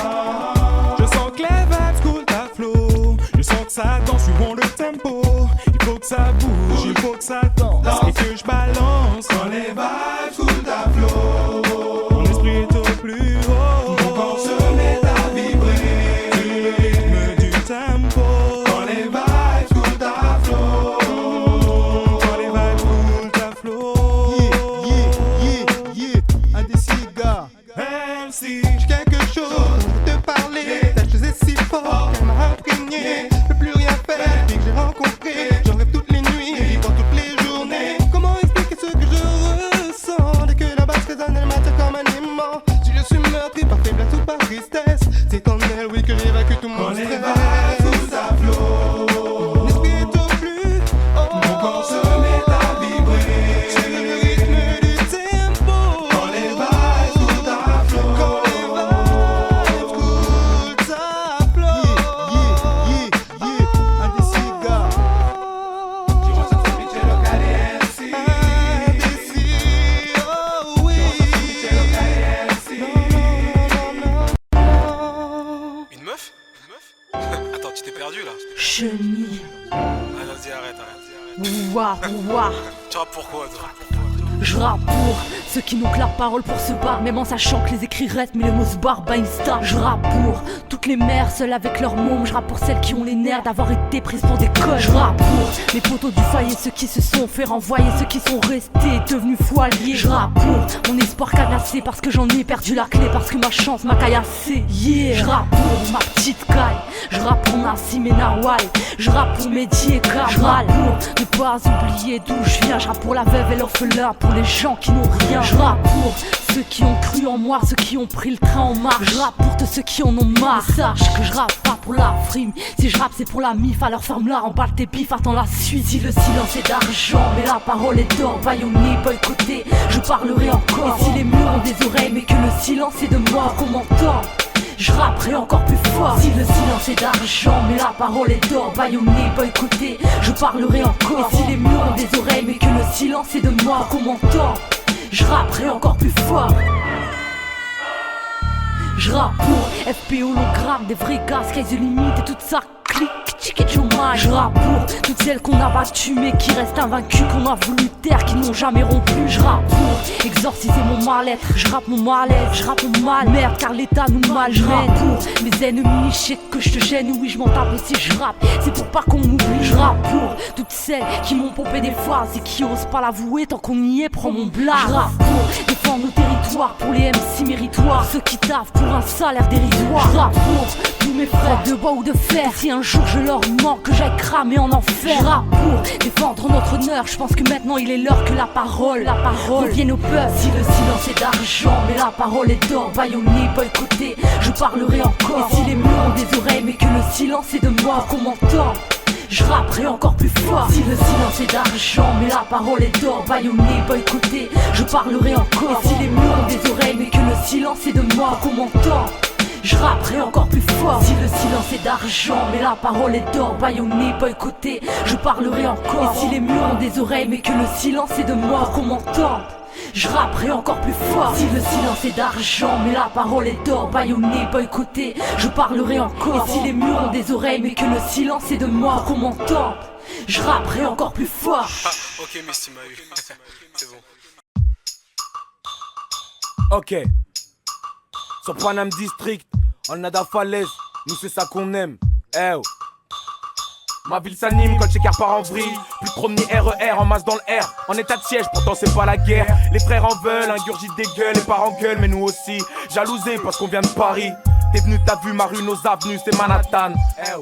Je sens que les vibes coulent à flot. Je sens que ça danse, suivons le tempo. Il faut que ça bouge, il faut que ça danse et que je balance. Quand les vibes coulent à flot, mon esprit est au plus haut. Mon corps se met à vibrer sur le rythme du tempo. Quand les vibes coulent à flot, quand les vibes coulent à flot. Un des cigares. MC, j'ai quelque chose à te parler. Ta chose est si forte qu'elle m'a imprégné. Je peux plus rien faire depuis que j'ai rencontré. J'en rêve toutes les nuits, dans toutes les journées. Comment expliquer ce que je ressens? ennemis. Vas-y, arrête. Ouah. Tu vois pourquoi, toi? Je rappe pour ceux qui n'ont que la parole pour se battre, même en sachant que les écrits restent, mais les mots se barrent, bah Insta. Je rappe pour toutes les mères seules avec leurs mômes. Je rappe pour celles qui ont les nerfs d'avoir été prises pour des connes. Je rappe pour les poteaux du foyer, ceux qui se sont fait renvoyer, ceux qui sont restés devenus fous alliés. Je rappe pour mon espoir canassé parce que j'en ai perdu la clé, parce que ma chance m'a caillassé. Yeah. Je rappe pour ma petite caille, je rappe pour Nassim et Nawal, je rappe pour Mehdi et Kamal. Je rappe pour ne pas oublier d'où je viens, je rappe pour la veuve et l'orphelin, pour les gens qui n'ont rien. Je rappe pour ceux qui ont cru en moi, ceux qui ont pris le train en marche. Je rappe pour tous ceux qui en ont marre. Sache que je rappe pas pour la frime, si je rappe c'est pour la mif. Alors ferme-la, emballe tes bifs, attends la suite. Si le silence est d'argent, mais la parole est d'or, bâillonné, boycotté, je parlerai encore. Et si les murs ont des oreilles, mais que le silence est de moi, qu'on m'entend, je rapperai encore plus fort. Si le silence est d'argent, mais la parole est d'or, bâillonné, boycotté, je parlerai encore. Et si les murs ont des oreilles, mais que le silence est de moi, qu'on m'entend, je rapperai encore plus fort. Je rappe pour FP hologramme, des vrais gars, sky's the limit et toute ça clique. Je rappe pour toutes celles qu'on a battues mais qui restent invaincues, qu'on a voulu taire, qui n'ont jamais rompu. Je rappe pour exorciser mon mal-être, je rappe mon malaise, je rappe mon mal, merde car l'état nous malmène. Je rappe pour mes ennemis, je sais que je te gêne, oui je m'en tape aussi, je rappe, c'est pour pas qu'on m'oublie. Je rappe pour toutes celles qui m'ont pompé des phrases et qui osent pas l'avouer, tant qu'on y est, prends mon blast. Je rappe pour défendre nos territoires, pour les MC méritoires, ceux qui taffent pour un salaire dérisoire. Je rappe pour tous mes frères de bois ou de fer, si un jour je leur manque, que j'aille cramer en enfer. Je rappe pour défendre notre honneur, je pense que maintenant il est l'heure que la parole revienne au peuple. Si le silence est d'argent, mais la parole est d'or, bâillonné, boycotté, je parlerai encore. Et si les murs ont des oreilles, mais que le silence est de moi, qu'on m'entend, je rapperai encore plus fort. Si le silence est d'argent, mais la parole est d'or, bâillonné, boycotté, je parlerai encore. Et si les murs ont des oreilles, mais que le silence est de moi, qu'on m'entend, je rapperai encore plus fort. Si le silence est d'argent, mais la parole est d'or, bâillonné, boycotté, je parlerai encore. Et si les murs ont des oreilles, mais que le silence est de moi, qu'on m'entend, je rapperai encore plus fort. Si le silence est d'argent, mais la parole est d'or, bâillonné, boycotté, je parlerai encore. Et si les murs ont des oreilles, mais que le silence est de moi, qu'on m'entend, je rapperai encore plus fort. Ok, Misty m'a eu. C'est bon. Ok. Sur Paname District, on a da falaise, nous c'est ça qu'on aime. Eh oh. Ma ville s'anime quand le checker part en vrille. Plus trop ni RER en masse dans le R. En état de siège, pourtant c'est pas la guerre. Les frères en veulent, ingurgitent des gueules. Les parents gueulent, mais nous aussi. Jalousés parce qu'on vient de Paris. T'es venu, t'as vu ma rue, nos avenues, c'est Manhattan.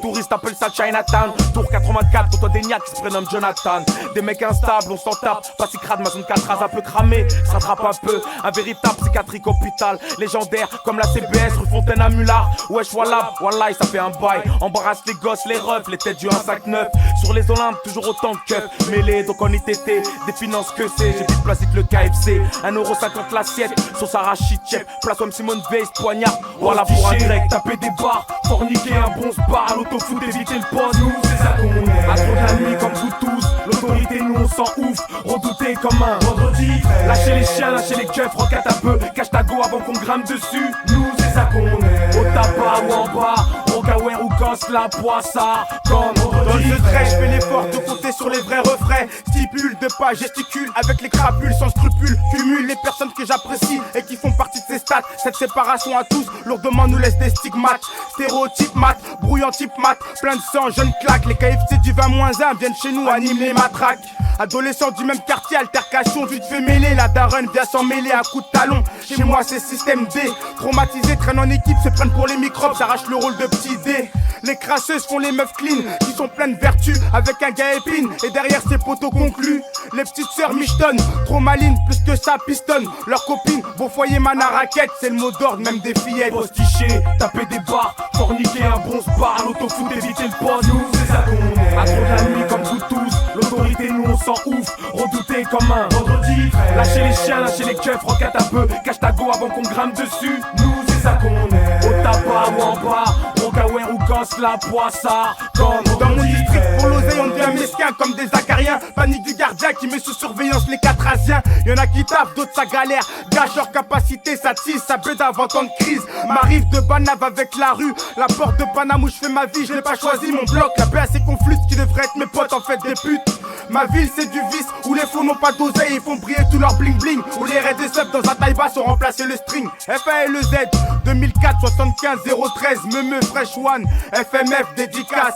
Touristes appellent ça Chinatown. Tour 84, pour toi des niaques qui se prénomment Jonathan. Des mecs instables, on s'en tape. Pas si crade, ma zone 4 rase un peu cramée. Ça attrape un peu, un véritable psychiatrique hôpital. Légendaire comme la CBS, rue Fontaine à Mulard. Wesh, voilà, wallahi, ça fait un bail. Embarrasse les gosses, les refs, les têtes du 159. Sur les Olympiques, toujours autant de keufs. Mêlés, donc en ITT, des finances que c'est. J'ai vite placé le KFC. 1,50€ l'assiette, sauce arachide, chef. Place comme Simone Veil, poignard. Voilà pour un grec, taper des barres. Forniquer un bon spar, à l'autofoot, éviter le poste. Nous, c'est ça qu'on est. À trop de la nuit comme vous tous. L'autorité, nous on s'en ouf. Redouté comme un vendredi. Lâchez les chiens, lâchez les keufs, rocate un peu. Cache ta go avant qu'on grimpe dessus. Nous, c'est ça qu'on est. Au tabac ou en bas. Rocaouer ou gosse, la poissard. Comme dans le secret, je fais l'effort de compter sur les vrais refrains. Stipule de pas, gesticule avec les crapules sans scrupules. Cumule les personnes que j'apprécie et qui font partie de ces stats. Cette séparation à tous, lourdement nous laisse des stigmates. Stéréotypes mat, brouillant type mat. Plein de sang, jeunes claques. Les KFC du 20-1 viennent chez nous, animent les matraques. Adolescents du même quartier, altercation, vite fait mêler. La daronne vient s'en mêler à coups de talon. Chez moi c'est système D. Traumatisés, traînent en équipe, se prennent pour les microbes, s'arrachent le rôle de petit D. Les crasseuses font les meufs clean, qui sont pleines de vertus, avec un gars épine. Et derrière ces poteaux conclus, les petites sœurs michetonnent. Trop malines, plus que ça pistonne. Leurs copines, beau foyer mana raquette. C'est le mot d'ordre, même des fillettes. Posticher, taper des barres, forniquer un bon spar. L'autofoot, éviter le poste. Nous, c'est ça qu'on est. À trop de la nuit comme vous tous. L'autorité, nous on s'en ouf. Redouté comme un vendredi. Lâchez les chiens, lâchez les keufs, rocate un peu. Cache ta go avant qu'on grimpe dessus. Nous, c'est ça qu'on est. Au tabac ou en bas. Rocaouer ou gosse, la poissard. Comme dans mon district, pour l'oseille, on devient mesquin comme des acariens. Panique du gardien qui met sous surveillance les 4 Asiens. Y'en a qui taffent, d'autres ça galère. Gâche leur capacité, ça tisse, ça bête avant tant de crise. M'arrive de Banave avec la rue. La porte de Paname où je fais ma vie, je n'ai pas choisi mon bloc. La paix assez conflue, qui devrait être mes potes en fait des putes. Ma ville c'est du vice, où les fous n'ont pas d'oseille, ils font briller tout leur bling bling. Où les raids des subs dans un taille basse ont remplacé le string. F1 et le Z, 2004, 75, 013, Meumeu, Fresh One, FMF, dédicace.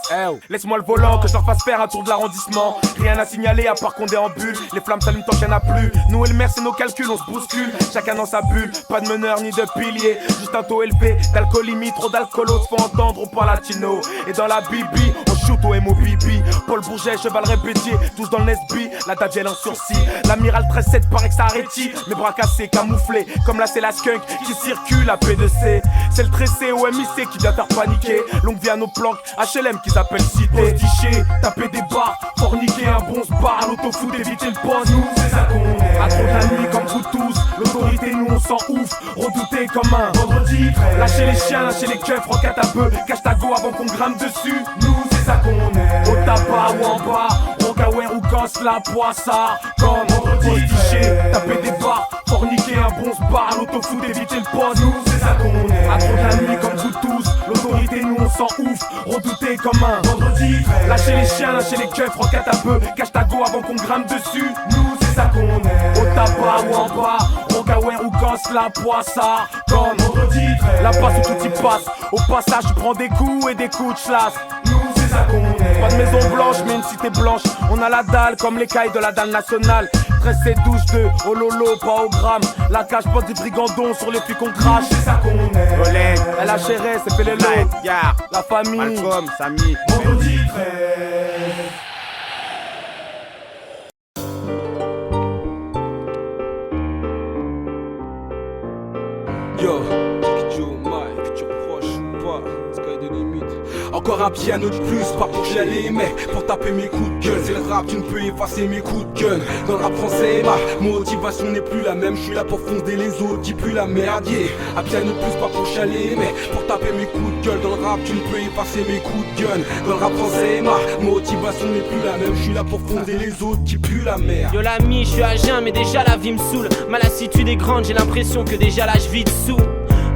Laisse-moi le volant, que je leur fasse faire un tour de l'arrondissement. Rien à signaler à part qu'on déambule. Les flammes s'allument tant qu'il n'y en a plus. Nous et le maire c'est nos calculs, on se bouscule. Chacun dans sa bulle, pas de meneur ni de pilier. Juste un taux élevé, d'alcoolémie, trop d'alcoolos, faut entendre, on parle latino. Et dans la Bibi, on shoot au MOBB. Paul Bourget, cheval répétier, tous dans le Nesby. La Dadiel en sursis, l'amiral 13-7 paraît que ça arrête. Mes bras cassés, camouflés, comme là c'est la skunk qui circule à P2C. C'est le tressé au MIC qui vient faire paniquer. Longue vie à nos planques, HLM qu'ils appellent cité. Posticher, taper des barres, forniquer un bon spar. L'autofoot, éviter le poste, nous c'est ça qu'on est. À trop de la nuit comme vous tous, l'autorité nous on s'en ouf. Redouté comme un vendredi. Lâchez les chiens, lâchez les keufs, rocate un peu. Cache ta go avant qu'on grimpe dessus. Nous c'est ça qu'on est. Au tabac ou en bas, Rocawer ou gosse, la poissard. Comme posticher, taper des barres, forniquer un bon spar. L'autofoot, éviter le poste, nous c'est ça qu'on est. À trop de la nuit comme vous tous, l'autorité nous on s'en ouf. Redouté comme un vendredi. Lâchez les chiens, lâchez les keufs, rocate un peu. Cache ta go avant qu'on grimpe dessus. Nous c'est ça qu'on est. Au tabac ou en bas, Rocawer ou gosse, la poissard. Comme vendredi, la passe où tout y passe. Au passage tu prends des coups et des coups de chlasse. Nous c'est ça qu'on est. Pas de maison blanche mais une cité blanche. On a la dalle comme les cailles de la dalle nationale. 13 et 12 de au lolo, pas au gramme. La cage poste des brigandons sur les puits qu'on crache. C'est ça qu'on est. Olé, LHRS, c'est fait les lots. La famille, Malcolm, Samy. Vendredi 13. Yo, Joe, Mike, futur proche ou pas, Sky de limite. Encore un piano de plus, pas pour chialer, mais pour taper mes coups de gueule. C'est le rap, tu ne peux effacer mes coups de gun. Dans le rap français, ma motivation n'est plus la même. Je suis là pour fonder les autres, dis plus la merde, yeah. Un piano de plus, pas pour chialer, mais pour taper mes coups de gueule. Dans le rap, tu ne peux effacer mes coups de gun. Dans le rap français, ma motivation n'est plus la même. Je suis là pour fonder les autres, dis plus la merde. Yo l'ami, je suis à jeun, mais déjà la vie me saoule. Ma lassitude est grande, j'ai l'impression que déjà là je vis dessous.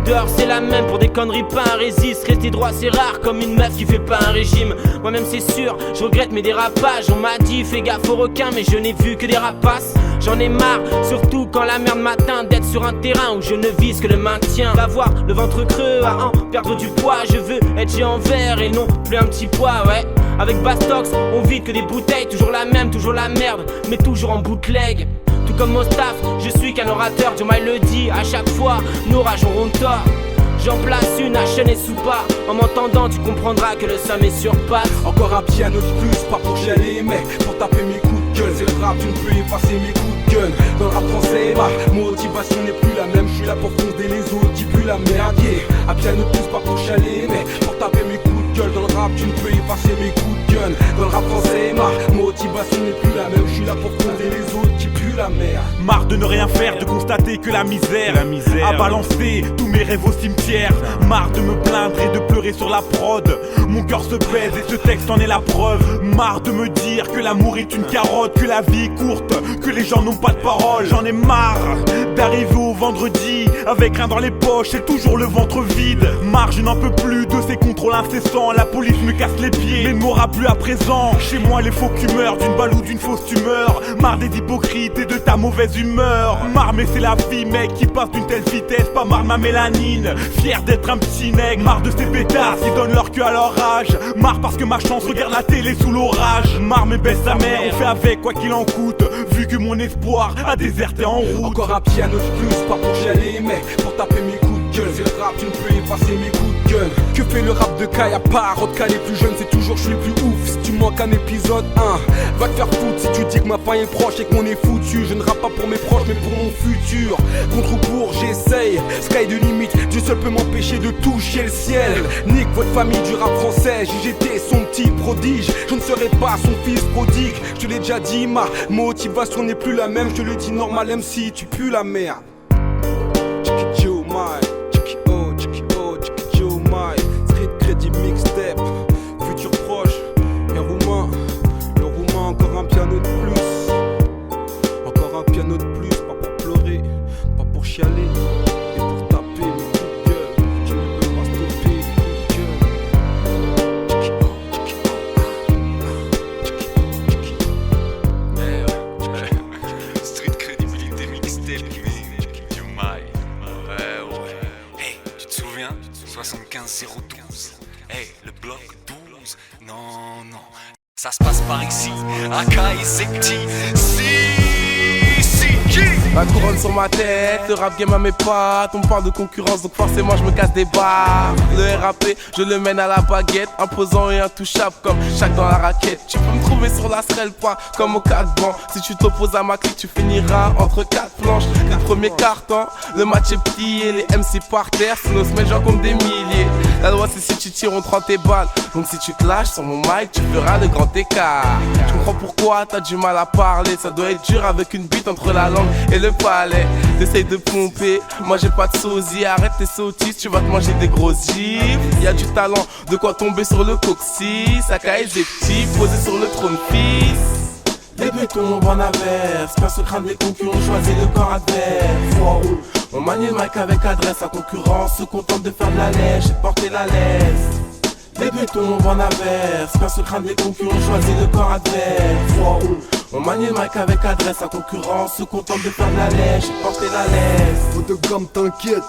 Dehors c'est la même pour des conneries pas un résiste. Rester droit c'est rare comme une meuf qui fait pas un régime. Moi-même c'est sûr, je regrette mes dérapages. On m'a dit fais gaffe aux requins mais je n'ai vu que des rapaces. J'en ai marre, surtout quand la merde m'atteint, d'être sur un terrain où je ne vise que le maintien. D'avoir le ventre creux à en perdre du poids. Je veux être géant vert et non plus un petit poids, ouais. Avec Bastox, on vide que des bouteilles. Toujours la même, toujours la merde, mais toujours en bootleg. Tout comme Mostaf, je suis qu'un orateur. Dieu le dit, à chaque fois, nos rages auront tort. J'en place une à chaîne et sous pas. En m'entendant, tu comprendras que le somme est sur patte. Encore un piano de plus, pas pour chialer, mais pour taper mes coups de gueule. C'est le rap, tu ne peux effacer mes coups de gun. Dans le rap français, ma motivation n'est plus la même. Je suis là pour fonder les autres, dis plus la merde, yeah. Un piano de plus, pas pour chialer, mais pour taper mes coups de gueule. Dans le rap, tu ne peux effacer mes coups de gun. Dans le rap français, ma motivation n'est plus la même. Je suis là pour fonder les autres, dis plus la merde. Marre de ne rien faire, de constater que la misère a balancé tous mes rêves au cimetière. Marre de me plaindre et de pleurer sur la prod. Mon cœur se pèse et ce texte en est la preuve. Marre de me dire que l'amour est une carotte, que la vie est courte, que les gens n'ont pas de parole. J'en ai marre d'arriver au vendredi avec rien dans les poches et toujours le ventre vide. Marre, je n'en peux plus de ces contrôles incessants. La police me casse les pieds mais ne m'aura plus à présent. Chez moi les faux cumeurs d'une balle ou d'une fausse tumeur. Marre des hypocrites et de ta mauvaise humeur. Marre mais c'est la vie mec qui passe d'une telle vitesse. Pas marre de ma mélanine, fier d'être un petit nègre. Marre de ces pétards qui donnent leur queue à leur rage. Marre parce que ma chance regarde la télé sous l'orage. Marre mais baisse sa mère, on fait avec quoi qu'il en coûte. Vu que mon espoir a déserté en route. Encore un piano de plus, pas pour chialer, mais pour taper mes coups de gueule. C'est le rap, tu ne peux effacer mes coups de gun. Que fait le rap de Kai à part? Rodka les plus jeunes, c'est toujours je suis le plus ouf. Si tu manques un épisode 1, va te faire foutre. Si tu dis que ma fin est proche et qu'on est foutu. Je ne rappe pas pour mes proches mais pour mon futur. Contre ou pour, j'essaye. Sky de limite, Dieu seul peut m'empêcher de toucher le ciel. Nique votre famille du rap français. JGT son petit prodige. Je ne serai pas son fils prodigue. Je te l'ai déjà dit, ma motivation n'est plus la même. Je te le dis normal même si tu pues la merde. Chicky Joe Mike, Chicky O, Chicky O, Chicky Joe Mike. Street Crédit Mixtape, futur proche. Le roumain, encore un piano de plus. non. Ça se passe par ici, Aka et Septi. La couronne sur ma tête, le rap game à mes pattes. On parle de concurrence donc forcément je me casse des barres. Le RAP, je le mène à la baguette, imposant et intouchable comme chaque dans la raquette. Tu peux me trouver sur la srelle, pas comme au 4 bancs. Si tu t'opposes à ma clique, tu finiras entre 4 planches. Le premier carton, le match est plié, les MC par terre, sinon se met genre comme des milliers. La loi c'est si tu tires on te rend tes balles. Donc si tu te lâches sur mon mic, tu feras le grand écart. Je comprends pourquoi t'as du mal à parler. Ça doit être dur avec une bite entre la langue et le palais. T'essayes de pomper, moi j'ai pas de sosie. Arrête tes sottises, tu vas te manger des grosses gifles. Y'a du talent, de quoi tomber sur le coccyx. Aka et Septi, posé sur le trône fils. Les deux tombent en averse, perce craint des concurrents, choisit le corps adverse. Foireux, on manie le mic avec adresse. La concurrence se contente de faire de la lèche et de porter la laisse. Les deux tombent en averse, perce craint des concurrents, choisit le corps adverse. Foireux, on manie le mic avec adresse. La concurrence se contente de faire de la lèche et de porter la laisse. Faut de gamme, t'inquiète.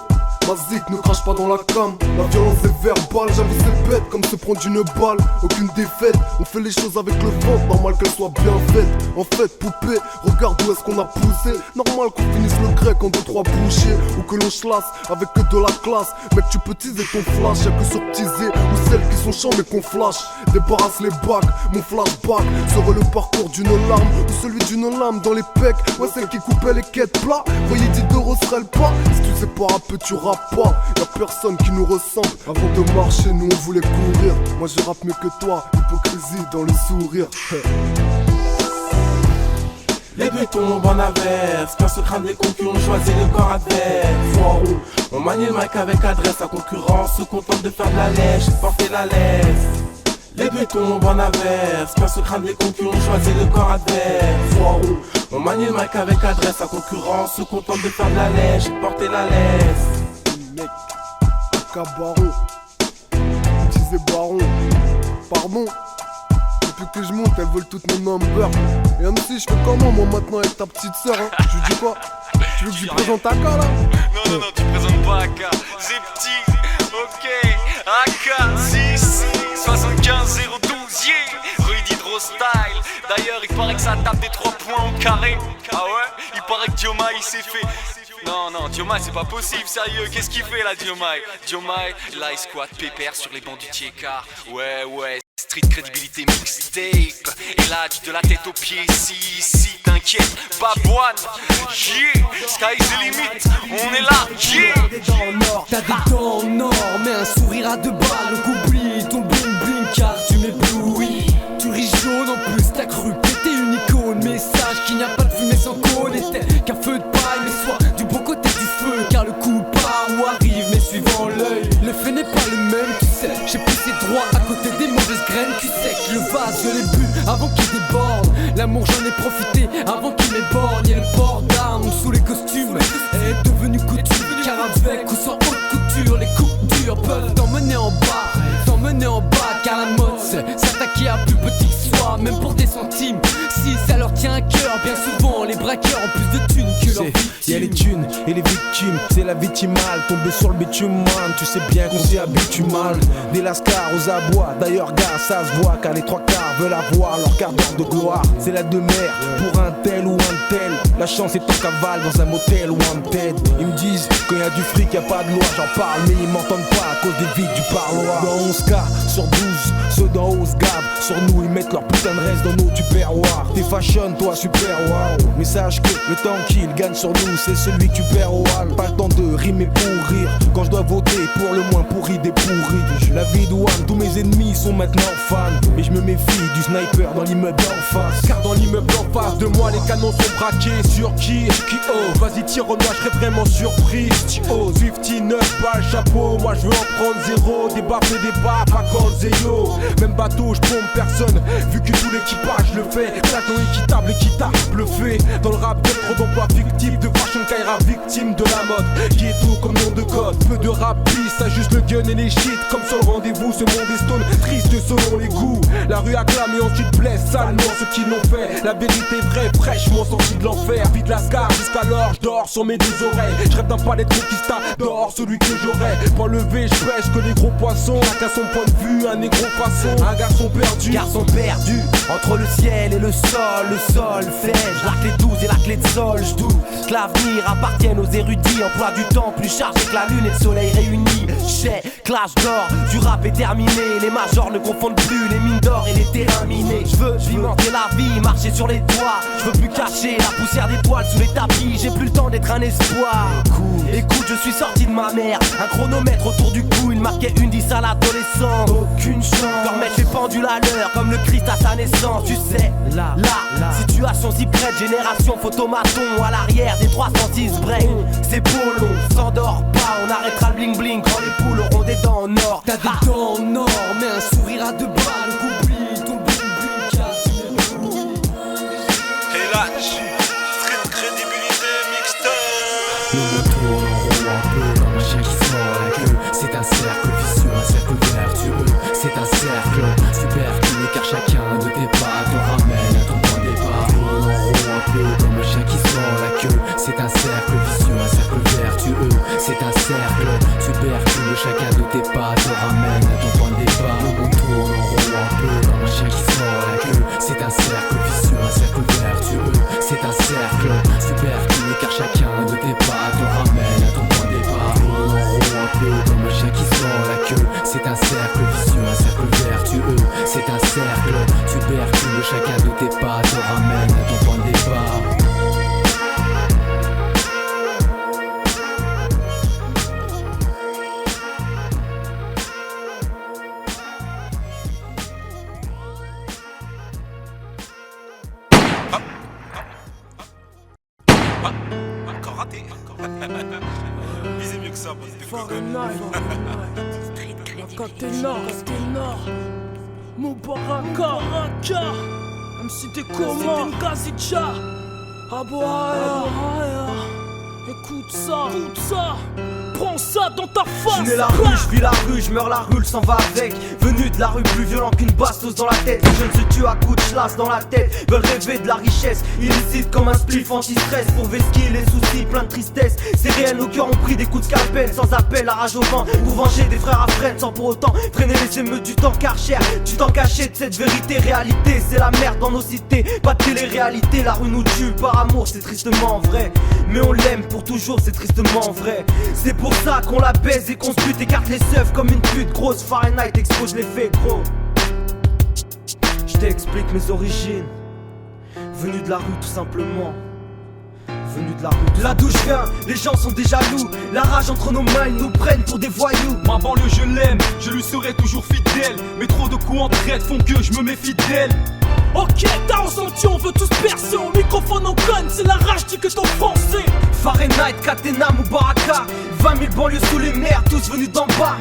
Ma zik ne crache pas dans la cam. La violence est verbale, j'avoue c'est bête comme se prendre une balle. Aucune défaite, on fait les choses avec le ventre, normal qu'elles soient bien faites. En fait poupée, regarde où est-ce qu'on a poussé. Normal qu'on finisse le grec en 2-3 bouchées. Ou que l'on chlasse avec que de la classe. Mec tu peux teaser ton flash, y'a que sur teaser. Ou celles qui sont chiants mais qu'on flash. Débarrasse les bacs, mon flashback serait le parcours d'une larme. Ou celui d'une lame dans les pecs. Ouais celle qui coupait les quêtes plats. Voyez 10 € serait le pas. Si tu sais pas rapper tu rappes pas, y'a personne qui nous ressemble. Avant de marcher, nous on voulait courir. Moi je rappe mieux que toi, hypocrisie dans le sourire. Les deux tombent en averse, perce craint des concurrents, choisit le corps adverse. Foireux, on manie le mic avec adresse. La concurrence se contente de faire de la lèche et de porter la laisse. Les deux tombent en averse, perce craint des concurrents, choisit le corps adverse. Foireux, on manie le mic avec adresse. La concurrence se contente de faire de la lèche et de porter la laisse. Mec, Aka Baron, disais Baron, pardon. Depuis que je monte, elles veulent toutes mon number. Et même si je fais comment moi maintenant avec ta petite sœur hein. Tu dis quoi? Tu veux que je lui présente Aka là? Non, tu présentes pas Aka, Septi, ok. Aka, 6, 75 012, yeah. Rudy Dro style. D'ailleurs, il paraît que ça tape des 3 points au carré. Ah ouais? Il paraît que Diomaye il s'est fait. Non, Diomaye c'est pas possible, sérieux, qu'est-ce qu'il fait là Diomaye? Diomaye, là il squatte pépère sur les bancs du Tiekar. Ouais, street crédibilité mixtape. Et là de la tête aux pieds, si, t'inquiète, Babouane, yeah, sky is the limit, on est là, yeah. T'as des dents en or, mais un sourire à 2 balles. Donc oublie ton bling bling car tu m'éblouis. Tu ris jaune en plus, t'as cru péter une icône. Message qu'il n'y a pas de fumée sans cône. Et t'es qu'un feu de paille, mais sois du bon côté du feu. Car le coup part ou arrive, mais suivant l'œil. Le fait n'est pas le même, tu sais. J'ai poussé droit à côté des mauvaises graines. Tu sais que le vase je l'ai bu avant qu'il déborde. L'amour j'en ai profité avant qu'il m'éborgne. Et le port d'armes sous les costumes est devenu coutume. Car avec ou sans haute couture, les coups durs peuvent t'emmener en bas, car la mode c'est s'attaquer à plus petit que soi, même pour des centimes. Si ça leur tient à cœur, bien souvent les braqueurs ont plus de thunes que leurs victimes. Y'a les thunes et les victimes, c'est la victimale. Tombé sur le bitume, man, tu sais bien qu'on s'y habitue mal. Des lascars aux abois, d'ailleurs gars, ça se voit. Car les 3 quarts veulent avoir leur quart d'heure de gloire. C'est la demeure pour un tel ou un tel. La chance est en cavale dans un motel ou un TED. Ils me disent quand y'a du fric, y'a pas de loi. J'en parle mais ils m'entendent pas à cause des vides du parloir. Dans 11 cas sur 12, ceux d'en haut se gavent. Sur nous ils mettent leur putain de reste dans nos tupperwares. T'es fashion toi super wow. Mais sache que le temps qu'il gagne sur nous c'est celui que tu perds au hall. Pas le temps de rimer pour rire. Quand je dois voter pour le moins pourri des pourris. La vie de One, tous mes ennemis sont maintenant fans. Mais je me méfie du sniper dans l'immeuble d'en face. Car dans l'immeuble en face de moi les canons sont braqués. Sur qui oh, vas-y tire-moi, je serais vraiment surpris. 59 balles chapeau, moi je veux en prendre 0. Des baffes, pas quand zéro. Même bateau, je pompe personne. Vu que tout l'équipage le fait. Plateau équitable et qui t'a bluffé. Dans le rap, d'être trop d'emplois fictifs. De Fashion Kaira, victime de la mode. Qui est tout comme nom de code. Peu de rap, ça juste le gun et les shit. Comme sur le rendez-vous, ce monde est stone. Triste selon les goûts. La rue acclame et ensuite blesse salement ceux qui l'ont fait. La vérité vraie, fraîchement sortie de l'enfer. Vide la scar jusqu'alors, je dors sur mes deux oreilles. Je rêve d'un palais de conquistador, celui que j'aurais. Point levé, je pêche que les gros poissons. Chacun son point de vue, un négro façon. Un garçon perdu. Garçon perdu, entre le ciel et le sol fait. Je la clé 12 et la clé de sol, je doute que l'avenir appartienne aux érudits. Emploi du temps plus chargé que la lune et le soleil réunis. J'ai clash d'or, du rap est terminé. Les majors ne confondent plus les mines d'or et les terrains minés. Je veux vivre la vie, marcher sur les doigts. Je veux plus cacher la poussière des poils sous les tapis. J'ai plus le temps d'être un espoir. Écoute, je suis sorti de ma mère. Un chronomètre autour du cou, il marquait une 10 à l'adolescence. Aucune chance, leur mettre les pendules à l'heure comme le Christ à sa naissance. Tu sais, là, situation si près de génération photomaton. À l'arrière des 306 breaks, c'est polo, s'endort pas. On arrêtera le bling bling quand les poules auront des dents en or. T'as des dents en or, mais un sourire à deux balles. Oublie ton bling bling car tu m'es pourri. Et là, street crédibilité mixtape. Le moto en rond un peu comme un chien qui se mord la queue. C'est un cercle vicieux, un cercle vertueux. C'est un cercle superflu car chacun de tes pas te ramène à ton point de départ. En rond un peu comme un chien qui se mord la queue. C'est un cercle vicieux, un cercle vertueux. C'est un cercle superflu, chacun de tes pas te ramène à ton point de départ. Le monde tourne en rond un peu comme un chien qui se mord la queue. C'est un cercle vicieux, un cercle vertueux. C'est un cercle superflu car chacun de tes pas te ramène à ton point de départ. Tourne en rond un peu comme un chien qui se mord la queue. C'est un cercle vicieux, un cercle vertueux. C'est un cercle superflu, chacun de tes pas te ramène à ton point de départ. Encore raté. Visez mieux que ça, bande de cocottes. Nord, Moubaraka, MC Dekoma, Gazicha, Aboaya. Écoute ça, prends ça dans ta face. Je la rue, je vis la rue, je meurs la rue, le sang va avec. Venu de la rue, plus violent qu'une bastos dans la tête. Les jeunes se tuent à coups de chlasse dans la tête. Veulent rêver de la richesse, illicite comme un spliff anti-stress. Pour vesquiller les soucis, plein de tristesse. C'est réel, nos cœurs ont pris des coups de scalpel. Sans appel, la rage au vent. Pour venger des frères à frères, sans pour autant freiner les émeutes du temps Karcher. Tu t'en cachais de cette vérité, réalité. C'est la merde dans nos cités, pas de télé-réalité. La rue nous tue par amour, c'est tristement vrai. Mais on l'aime pour toujours, c'est tristement vrai. C'est pour ça qu'on la baise et qu'on se bute, écarte les seufs comme une pute. Grosse Fahrenheit expose les faits, gros. Je t'explique mes origines. Venu de la rue tout simplement. Venu de la rue. Là d'où je viens, les gens sont des jaloux. La rage entre nos mains, ils nous prennent pour des voyous. Ma banlieue je l'aime, je lui serai toujours fidèle. Mais trop de coups en traite font que je me méfie d'elle. Ok, t'as ressenti, on veut tous percer. Au microphone on conne, c'est la rage dit que t'en français. Fahrenheit, Katena, Moubaraka. 20 000 banlieues sous les mers, tous venus d'en bas.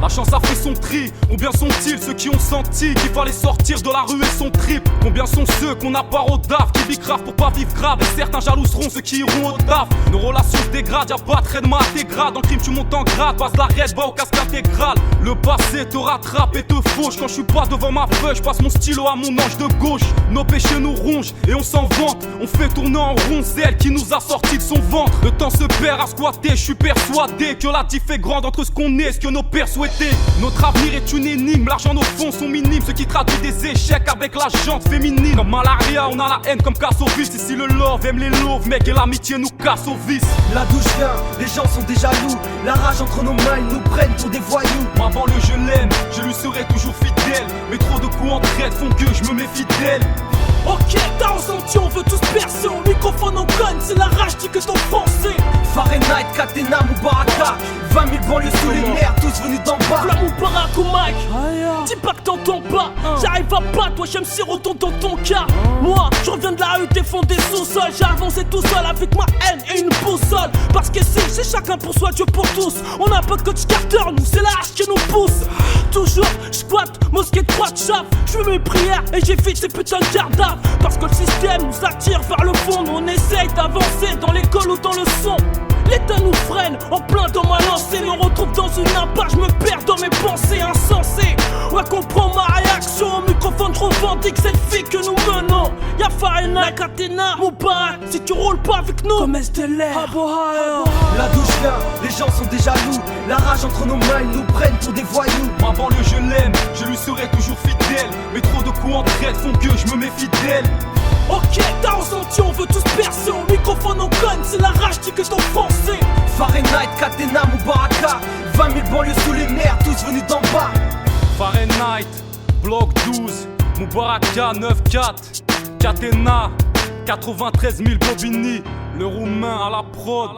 La chance a fait son tri, combien sont-ils ceux qui ont senti qu'il fallait sortir de la rue et son trip? Combien sont ceux qu'on a pas au DAF, qui vivent grave pour pas vivre grave? Et certains jaloux seront ceux qui iront au DAF. Nos relations se dégradent, y'a pas de traitement intégral. Dans le crime tu montes en grade, passe la règle, va au casque intégral. Le passé te rattrape et te fauche. Quand je suis pas devant ma feuille, je passe mon stylo à mon ange de gauche. Nos péchés nous rongent et on s'en vante. On fait tourner en rond celle qui nous a sorti de son ventre. Le temps se perd à squatter, je suis persuadé que la diff est grande entre ce qu'on est et ce que nos pères souhaitent. Notre avenir est une énigme, l'argent nos fonds sont minimes. Ce qui traduit des échecs avec la jante féminine. Comme malaria, on a la haine comme casse au vice. Ici le love aime les loves, mec, et l'amitié nous casse au vice. Là d'où je viens, les gens sont des jaloux. La rage entre nos mains, ils nous prennent pour des voyous. Ma banlieue je l'aime, je lui serai toujours fidèle. Mais trop de coups en traite font que je me méfie d'elle. Ok, t'as ressenti, on veut tous percer. Au microphone on conne, c'est la rage, dis que ton français. Fahrenheit, Katena, Moubaraka 20 000 banlieues sous les nerfs, tous venus d'en bas. Flamme Moubarak ou Mike, dis pas que t'entends pas. J'arrive à pas, toi j'aime si retourne dans ton cas. Moi, je reviens de la rue, défendre des sous-sols. J'ai avancé tout seul avec ma haine et une boussole. Parce que c'est chacun pour soi, Dieu pour tous. On a pas de coach Carter, nous c'est la hache qui nous pousse. Toujours, j'squatte, mosquée de croix de chape. J'fais mes prières et j'évite ces putains de cadavres. Parce que le système nous attire vers le fond. Nous on essaye d'avancer dans l'école ou dans le son. L'État nous freine, en plein dans ma lancée. Me retrouve dans une impasse, je me perds dans mes pensées insensées. Ouais, comprends ma réaction, au microphone je revendique cette fille que nous menons. Y'a Fahrenheit, Katena, Moubarak, si tu roules pas avec nous, comme STLR. La douche vient, les gens sont des jaloux. La rage entre nos mains, ils nous prennent pour des voyous. Ma banlieue je l'aime, je lui serai toujours fidèle. Mais trop de coups en traite font que je me méfie d'elle. Ok, t'as ressenti, on veut tous percer. Au microphone on conne, c'est la rage, dis que ton français. Fahrenheit, Katena, Moubaraka 20 000 banlieues sous les nerfs, tous venus d'en bas. Fahrenheit, bloc 12, Moubaraka 9-4, Katena 93 000 Bobigny, le roumain à la prod.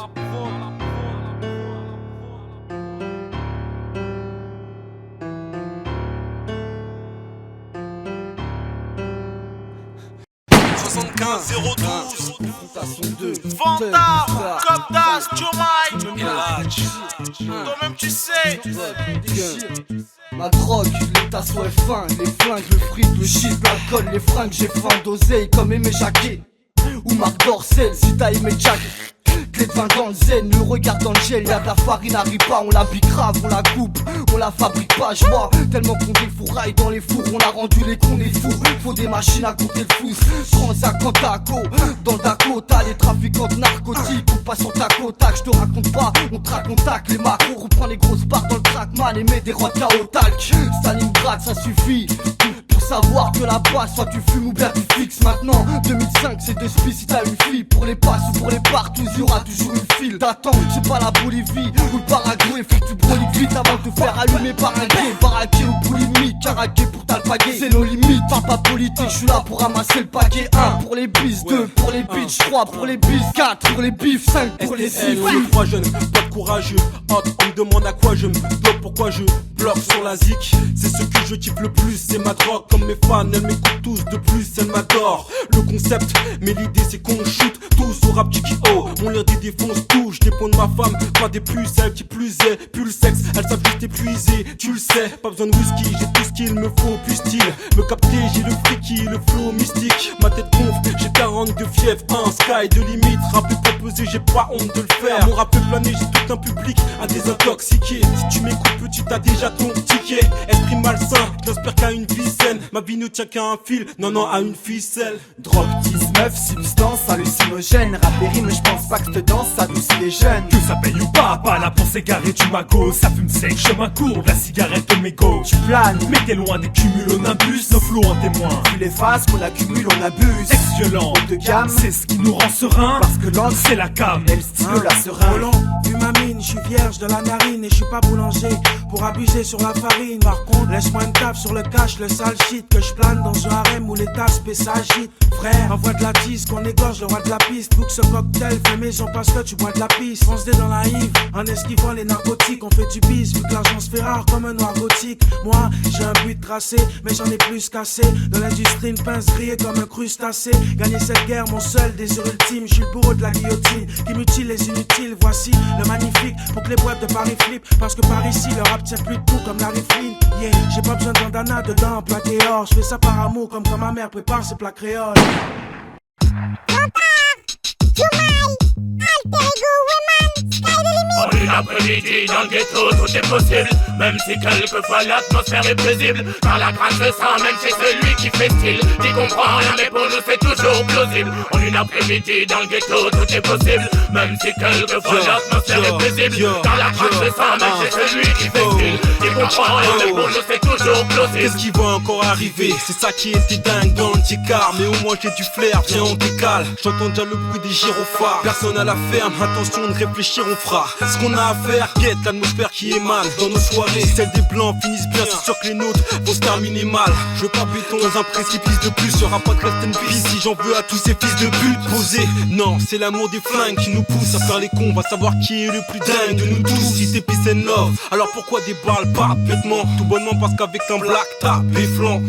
75 012 Vanta, Copdas, Jomai et Lodge. Toi-même tu sais. Ma drogue, l'état soit fin, les flingues, le fric, le shit, l'alcool, les fringues, j'ai faim d'oseille comme Aimé Jacquet ou Marc Dorcel, si t'as aimé Jack. Clé de vin dans le zen, le regard dans le gel, y'a de la farine, arrive pas, on la pique grave, on la coupe, on la fabrique pas, je vois tellement qu'on défouraille dans les fours, on a rendu les cons des fous, faut des machines à compter le fous, Transac en taco, dans le Dakota, les trafiquants de narcotiques, on passe en tac au tac, je te raconte pas, on traque, on tac, les macros, on prend les grosses barres dans le trackman et met des rotas au talc, Stalingrad ça suffit. Savoir que la base, soit tu fumes ou bien tu fixes. Maintenant, 2005, c'est de spi si t'as une fille. Pour les passes ou pour les partout, y'aura toujours une file d'attente. C'est pas la Bolivie ou le Paraguay. Faut que tu broliques vite avant de te faire allumer par un gay. Baraqué ou boulimique, caraqué pour t'alpaguer. C'est nos limites, pas politique, je suis là pour ramasser le paquet. 1 pour les bis, 2 pour les bitches, 3 pour les bis, 4 pour les bifs, 5 pour les cifs. On est 3 jeunes, pas de courageux. On me demande à quoi je me bloque, pourquoi je bloque sur la zik. C'est ce que je kiffe le plus, c'est ma drogue. Comme mes fans, elles m'écoutent tous de plus, elles m'adorent. Le concept, mais l'idée c'est qu'on shoot tous au rap G.O. Mon lien des défonce tout, je dépends de ma femme, pas des plus, celle qui plus est, plus le sexe, elles savent juste épuiser, tu le sais, pas besoin de whisky, j'ai tout ce qu'il me faut, plus style, me capter, j'ai le freaky, le flow mystique, ma tête gonfle, j'ai 42 fièvre, un sky de limite, rapper pas pesé, j'ai pas honte de le faire, mon rap peut planer, j'ai tout un public à désintoxiquer, si tu m'écoutes petit t'as déjà ton ticket, esprit malsain, j'espère qu'à une vie saine, ma vie ne tient qu'à un fil, non à une ficelle. Drogue, 19, substance hallucinogène, rap et rime, j'pense pas que cette danse adoucit les jeunes. Que ça paye ou pas là pour s'égarer du magot. Ça fume sec, chemin court, la cigarette au mégot. Tu planes, mais t'es loin des cumulonimbus, nos flots en témoin. Tu l'effaces, qu'on accumule, on abuse. Ex-violent, haut de gamme, c'est ce qui nous rend serein. Parce que l'angle, c'est la cam, et le stylo la serein. Roland, vu ma mine, j'suis vierge de la narine. Et j'suis pas boulanger pour abuser sur la farine. Par contre, laisse-moi une taf sur le cash, le sale shit. Que j'plane dans un harem où les tasses s'agitent. Frère, envoie de la tisse, qu'on égorge le roi de la piste. Faut que ce cocktail fait maison parce que tu bois de la piste. Fonce dans la hive, en esquivant les narcotiques. On fait du bis, vu que l'argent se fait rare comme un noir gothique. Moi, j'ai un but tracé, mais j'en ai plus cassé. Dans l'industrie, une pince grillée comme un crustacé. Gagner cette guerre, mon seul désir ultime. J'suis le bourreau de la guillotine, qui mutile les inutiles. Voici le magnifique, pour que les boîtes de Paris flippent. Parce que par ici, le rap tient plus de tout comme Larry Flynn. Yeah, j'ai pas besoin de bandana dedans, plaqué or. J'fais ça par amour, comme quand ma mère prépare ses plats créoles. En une après-midi dans le ghetto, tout est possible. Même si quelquefois l'atmosphère est paisible. Car la grâce se sent même chez celui qui fait style. Qui comprend rien mais pour nous c'est toujours plausible. En une après-midi dans le ghetto, tout est possible. Même si quelquefois l'atmosphère est paisible. Car la grâce se sent même chez celui qui fait style. Qui comprend rien mais pour nous c'est toujours plausible. Qu'est-ce qui va encore arriver? C'est ça qui était dingue dans le ticard. Mais au moins j'ai du flair, viens on décale. J'entends déjà le bruit des gyrophares. Personne à la ferme, attention de réfléchir on fera ce qu'on qu'on a à faire. Guette l'atmosphère qui émane dans nos soirées. Celles des blancs finissent bien, c'est sûr que les nôtres vont se terminer mal. Je veux pas béton dans un précipice de plus. Y'aura pas de rest and peace si j'en veux à tous ces fils de pute. Posé, non, c'est l'amour des flingues qui nous pousse à faire les cons. On va savoir qui est le plus dingue de nous tous. Si c'est peace and love, alors pourquoi des balles partent bêtement? Tout bonnement parce qu'avec un black tape les flancs.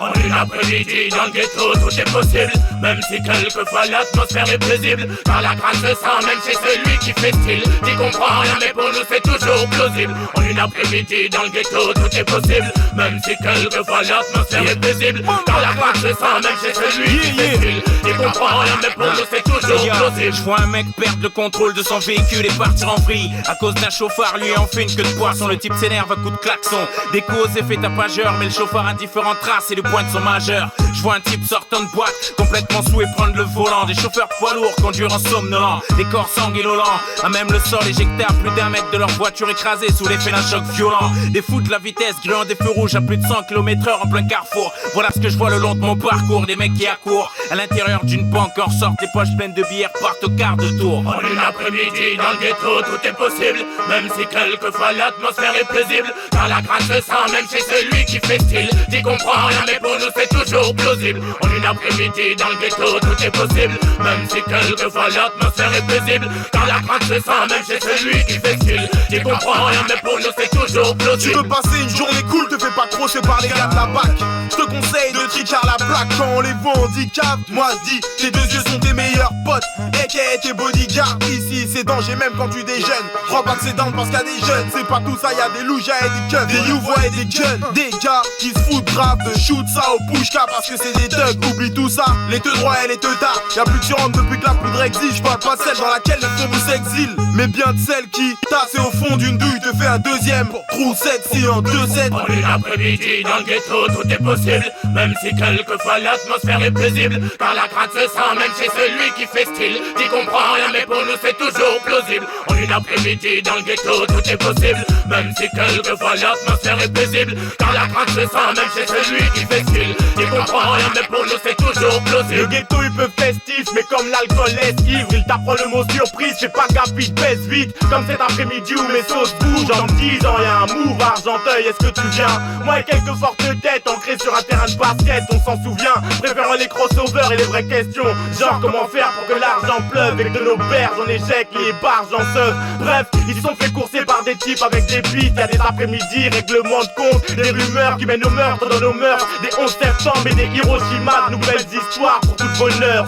En une après-midi dans le ghetto tout est possible. Même si quelquefois l'atmosphère est paisible. Car la grâce se sent même chez celui qui fait style. T'y comprends rien mais pour nous c'est toujours plausible. En une après-midi dans le ghetto tout est possible. Même si quelquefois l'atmosphère est paisible. Car la grâce se sent même chez celui qui fait style. T'y comprends rien mais pour nous c'est toujours plausible. Je vois un mec perdre le contrôle de son véhicule et partir en vrille. À cause d'un chauffard lui en fait une queue de poisson. Le type s'énerve à coup de klaxon. Des causes effets tapageurs. Mais le chauffard a différentes traces et le point de son majeur. Je vois un type sortant de boîte complètement sous et prendre le volant. Des chauffeurs poids lourds conduire en somnolent. Des corps sanguinolents, à même le sol éjecté à plus d'un mètre de leur voiture écrasée sous l'effet d'un choc violent. Des fous de la vitesse, grillant des feux rouges à plus de 100 km/h en plein carrefour. Voilà ce que je vois le long de mon parcours. Des mecs qui accourent à l'intérieur d'une banque en sortent, les poches pleines de billets partent au quart de tour. En une après-midi dans le ghetto tout est possible. Même si quelquefois l'atmosphère est paisible. Car la grâce se sent même chez celui qui fait style. T'y comprends rien mais pour nous c'est toujours plausible. En une après-midi dans le ghetto tout est possible. Même si quelquefois l'atmosphère est paisible. Car la grâce se sent même chez celui qui fait style. T'y comprends rien mais pour nous c'est toujours plausible. Tu veux passer une journée cool, te fais pas crosser par les gars de la BAC. Je te conseille de tricard la plaque quand on les voit handicap. Moi je dis, tes deux yeux sont tes meilleurs potes. A.K.A. tes bodyguards. Ici c'est danger même quand tu déjeunes. Crois pas que c'est dingue parce qu'il y a des jeunes. C'est pas tout ça, y'a des loujas et des keufs, des youvois et des guns. Des gars qui se foutent grave de shoot ça au pushka parce que c'est des thugs. Oublie tout ça, les te droits et les te tard. Y'a plus de surentre depuis que la poudre existe. Je parle pas de celle dans laquelle le feu s'exile, mais bien de celle qui tasse au fond d'une douille te fait un deuxième trou sexy en 2-7. En une après-midi dans le ghetto tout est possible. Même si quelquefois l'atmosphère est paisible. Car la crainte se sent même chez celui qui fait style. T'y comprends rien mais pour nous c'est toujours plausible. En une après-midi dans le ghetto tout est possible. Même si quelquefois l'atmosphère est paisible. Car la crainte se sent même chez celui qui fait style. T'y comprends rien mais pour nous c'est toujours plausible. Le ghetto il peut festif mais comme l'alcool est ivre. Il t'apprend le mot surprise, j'ai pas gaffe, il baisse vite. Comme cet après-midi où mes sauces bougent. En me disant y'a un move Argenteuil, est-ce que tu viens? Moi et quelques fortes têtes ancrées sur un terrain de basket, on s'en souvient. Préférant les crossovers et les vraies questions. Genre comment faire pour que l'argent pleuve. Et que de nos berges en échec, les barges en seuf. Bref, ils se sont fait courser par des types avec des beats. Y'a des après-midi, règlements de compte, des rumeurs qui mènent au meurtre dans nos mœurs. Des 11 septembre et des Hiroshima, de nouvelles histoires pour toute bonheur.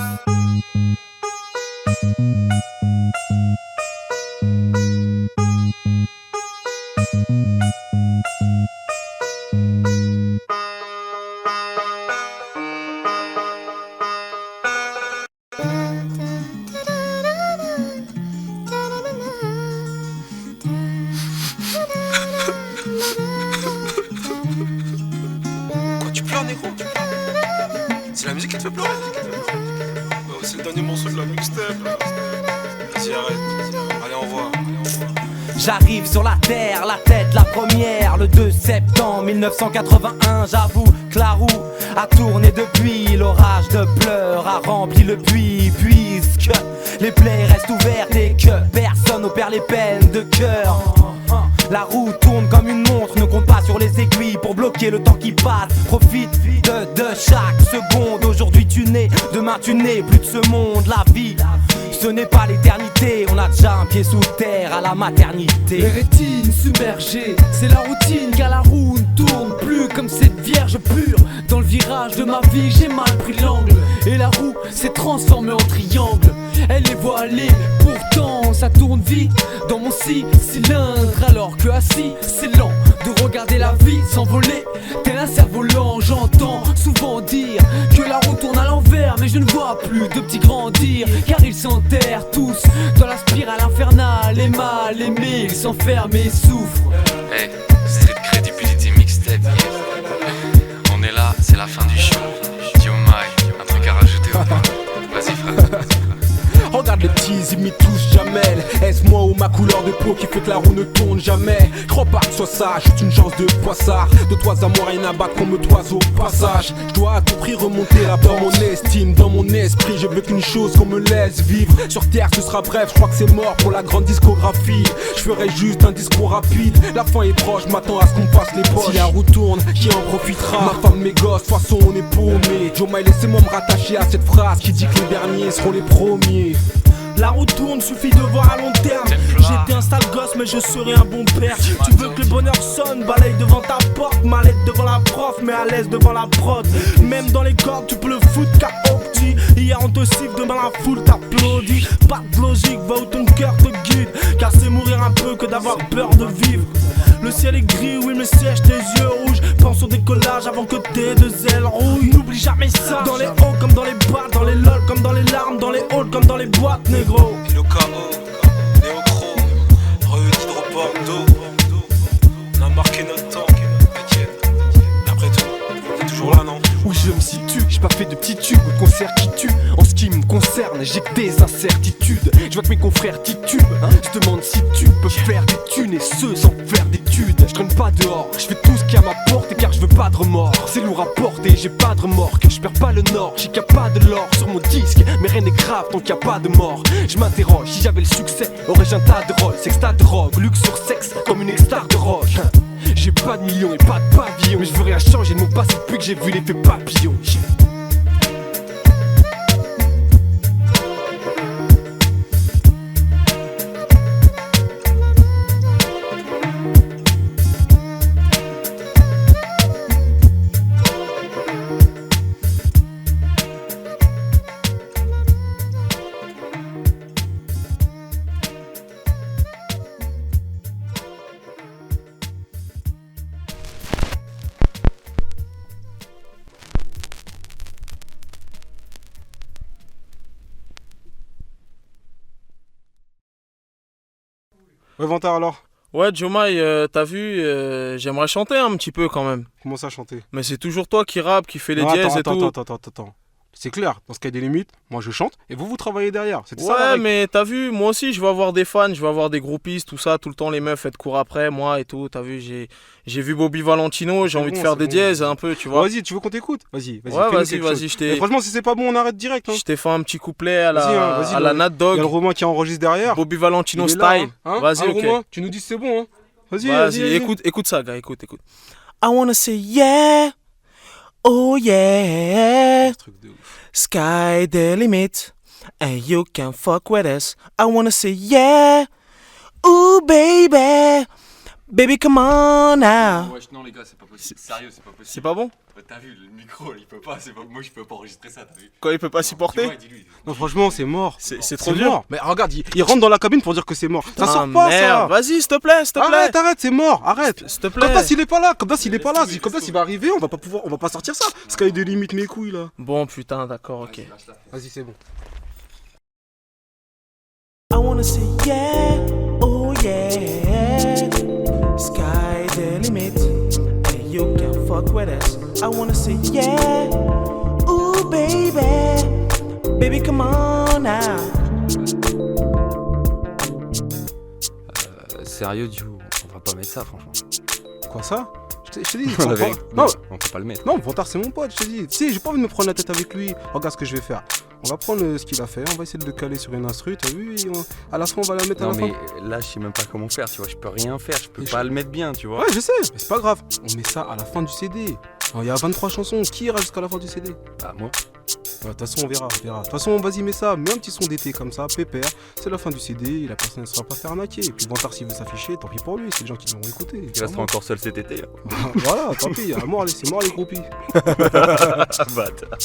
Quoi, tu pleures, négro? C'est la musique qui te fait pleurer? Oh, c'est le dernier morceau de la mixtape. Vas-y, arrête. Allez, au revoir. J'arrive sur la terre, la tête la première, le 2 septembre 1981. J'avoue que la roue a tourné depuis, l'orage de pleurs a rempli le puits. Puisque les plaies restent ouvertes et que personne n'opère les peines de cœur. La roue tourne comme une montre, ne compte pas sur les aiguilles pour bloquer le temps qui passe. Profite de chaque seconde. Aujourd'hui tu nais, demain tu n'es plus de ce monde. La vie, ce n'est pas l'éternité. On a déjà un pied sous terre à la maternité. Les rétines submergées, c'est la routine car la roue ne tourne plus comme cette vierge pure. Dans le virage de ma vie, j'ai mal pris l'angle et la roue s'est transformée en triangle. Elle est voilée, pourtant ça tourne vite dans mon cylindre. Alors que assis, c'est lent de regarder la vie s'envoler tel un cerf-volant. J'entends souvent dire que la roue tourne à l'envers, mais je ne vois plus de petits grandir, car ils s'enterrent tous dans la spirale infernale. Et mal aimés, ils s'enferment et souffrent. Hey, Street Credibility Mixtape. On est là, c'est la fin du show. Diomaye, un truc à rajouter ou pas? Vas-y frère. Regarde le tease, il m'y touche Jamel. Est-ce moi ou ma couleur de peau l'ego qui fait que la roue ne tourne jamais. Crois pas que ce soit ça, juste une chance de poissard. De toi à moi rien à battre qu'on me toise au passage. Je dois à tout prix remonter là dans mon estime, dans mon esprit. Je veux qu'une chose, qu'on me laisse vivre. Sur terre ce sera bref, je crois que c'est mort pour la grande discographie. Je ferai juste un discours rapide. La fin est proche, m'attends à ce qu'on passe les poches. Si la roue tourne, qui en profitera? Ma femme, mes gosses, de toute façon on est paumés. Joe Mike, laissez-moi me rattacher à cette phrase qui dit que les derniers seront les premiers. La roue tourne, suffit de voir à long terme. J'étais un sale gosse mais je serai un bon père. Tu veux que le bonheur sonne, balaye devant ta porte. Mallette devant la prof, mais à l'aise devant la prod. Même dans les cordes, tu peux le foutre KO petit. Hier on te siffle, demain la foule t'applaudit. Pas de logique, va où ton cœur te guide. Car c'est mourir un peu que d'avoir peur de vivre. Le ciel est gris, oui mais sèche tes yeux rouges. Pense au décollage avant que tes deux ailes rouillent. N'oublie jamais ça. Dans les hauts comme dans les bas, dans les lol comme dans les larmes, dans les halls comme dans les boîtes, négro. Et le KO, Néocro, Rue d'hydroport d'eau. On a marqué notre temps, t'inquiète. Après tout, on est toujours là, non? Oui, je me situe, j'ai pas fait de petits tubes ou de concerts qui tuent. En ce qui me concerne, j'ai que des incertitudes. Je vois que mes confrères titubent, je demande si tu peux faire des thunes et ce sans faire d'études. Je traîne pas dehors, je fais tout ce qui est à ma portée car je veux pas de remords. C'est lourd à porter, j'ai pas de remorque, je perds pas le nord, j'ai qu'il y a pas de l'or sur mon disque. Mais rien n'est grave tant qu'il y a pas de mort. Je m'interroge, si j'avais le succès, aurais-je un tas de rôles. Sexta de drogue, luxe sur sexe, comme une ex-star de rock. J'ai pas de millions et pas de pavillon, mais je veux rien changer de mon passé depuis que j'ai vu l'effet papillon. Ouais, Vantard alors? Ouais, Joe Mike, t'as vu, j'aimerais chanter un petit peu quand même. Comment ça chanter? Mais c'est toujours toi qui rappe, qui fait les Non, dièses et tout. Attends. C'est clair, dans ce cas des limites, moi je chante et vous travaillez derrière. C'est ça la Ouais, règle. mais t'as vu, moi aussi je vais avoir des fans, je vais avoir des groupistes, tout ça, tout le temps les meufs elles te courent après, moi et tout. T'as vu, j'ai vu Bobby Valentino, j'ai envie de faire des dièses un peu, tu vois. Vas-y, tu veux qu'on t'écoute? Vas-y. Ouais, fais-nous vas-y, quelque chose. je t'ai. Et franchement, si c'est pas bon, on arrête direct. Hein. Je t'ai fait un petit couplet à la, Vas-y, à la Nat Dog. Il y a le Romain qui enregistre derrière. Bobby Valentino Il est là, style. hein. Vas-y, ok. Romain, tu nous dis c'est bon, hein. Vas-y. Écoute ça, gars, écoute. I wanna say yeah, oh yeah. Sky the limit, and you can fuck with us. I wanna say yeah, ooh baby, baby come on now. Wesh, non les gars, c'est pas possible. Sérieux, c'est pas possible. C'est pas bon? T'as vu, le micro, il peut pas, moi je peux pas enregistrer ça, t'as vu? Quoi, il peut pas supporter? Dis-lui. Non, franchement, c'est mort. C'est trop dur. Mort. Mais regarde, il rentre dans la cabine pour dire que c'est mort. Ça sort pas, merde. ça. Vas-y, s'il te plaît. Arrête, c'est mort, arrête. S'il te plaît. Comme ça, s'il est pas là, comme ça, s'il va arriver, on va pas sortir ça. Sky de limite mes couilles là. Bon, putain, d'accord, ok. Vas-y, c'est bon. I wanna say yeah, oh yeah. Sky the limit, and you can fuck with us. I wanna say yeah, ooh baby, baby come on now. Sérieux, du coup, on va pas mettre ça, franchement. Quoi ça? Je t'ai dit, non, on peut pas le mettre. Non, Vantard c'est mon pote, je t'ai dit. Tu sais, j'ai pas envie de me prendre la tête avec lui. Regarde ce que je vais faire. On va prendre ce qu'il a fait, on va essayer de le caler sur une instru, t'as vu, à la fin on va la mettre à la fin. Non mais là je sais même pas comment faire, tu vois, je peux rien faire, je peux pas le mettre bien, tu vois. Ouais, je sais, mais c'est pas grave, on met ça à la fin du CD. Il y a 23 chansons, qui ira jusqu'à la fin du CD? Bah moi. De toute façon on verra. De toute façon vas-y mets ça, mets un petit son d'été comme ça, pépère, c'est la fin du CD, la personne ne sera pas fait arnaquer. Et puis Vantard s'il veut s'afficher, tant pis pour lui, c'est les gens qui l'ont écouté. Il restera encore seul cet été. Voilà, tant pis, c'est mort les groupies. Bâtard.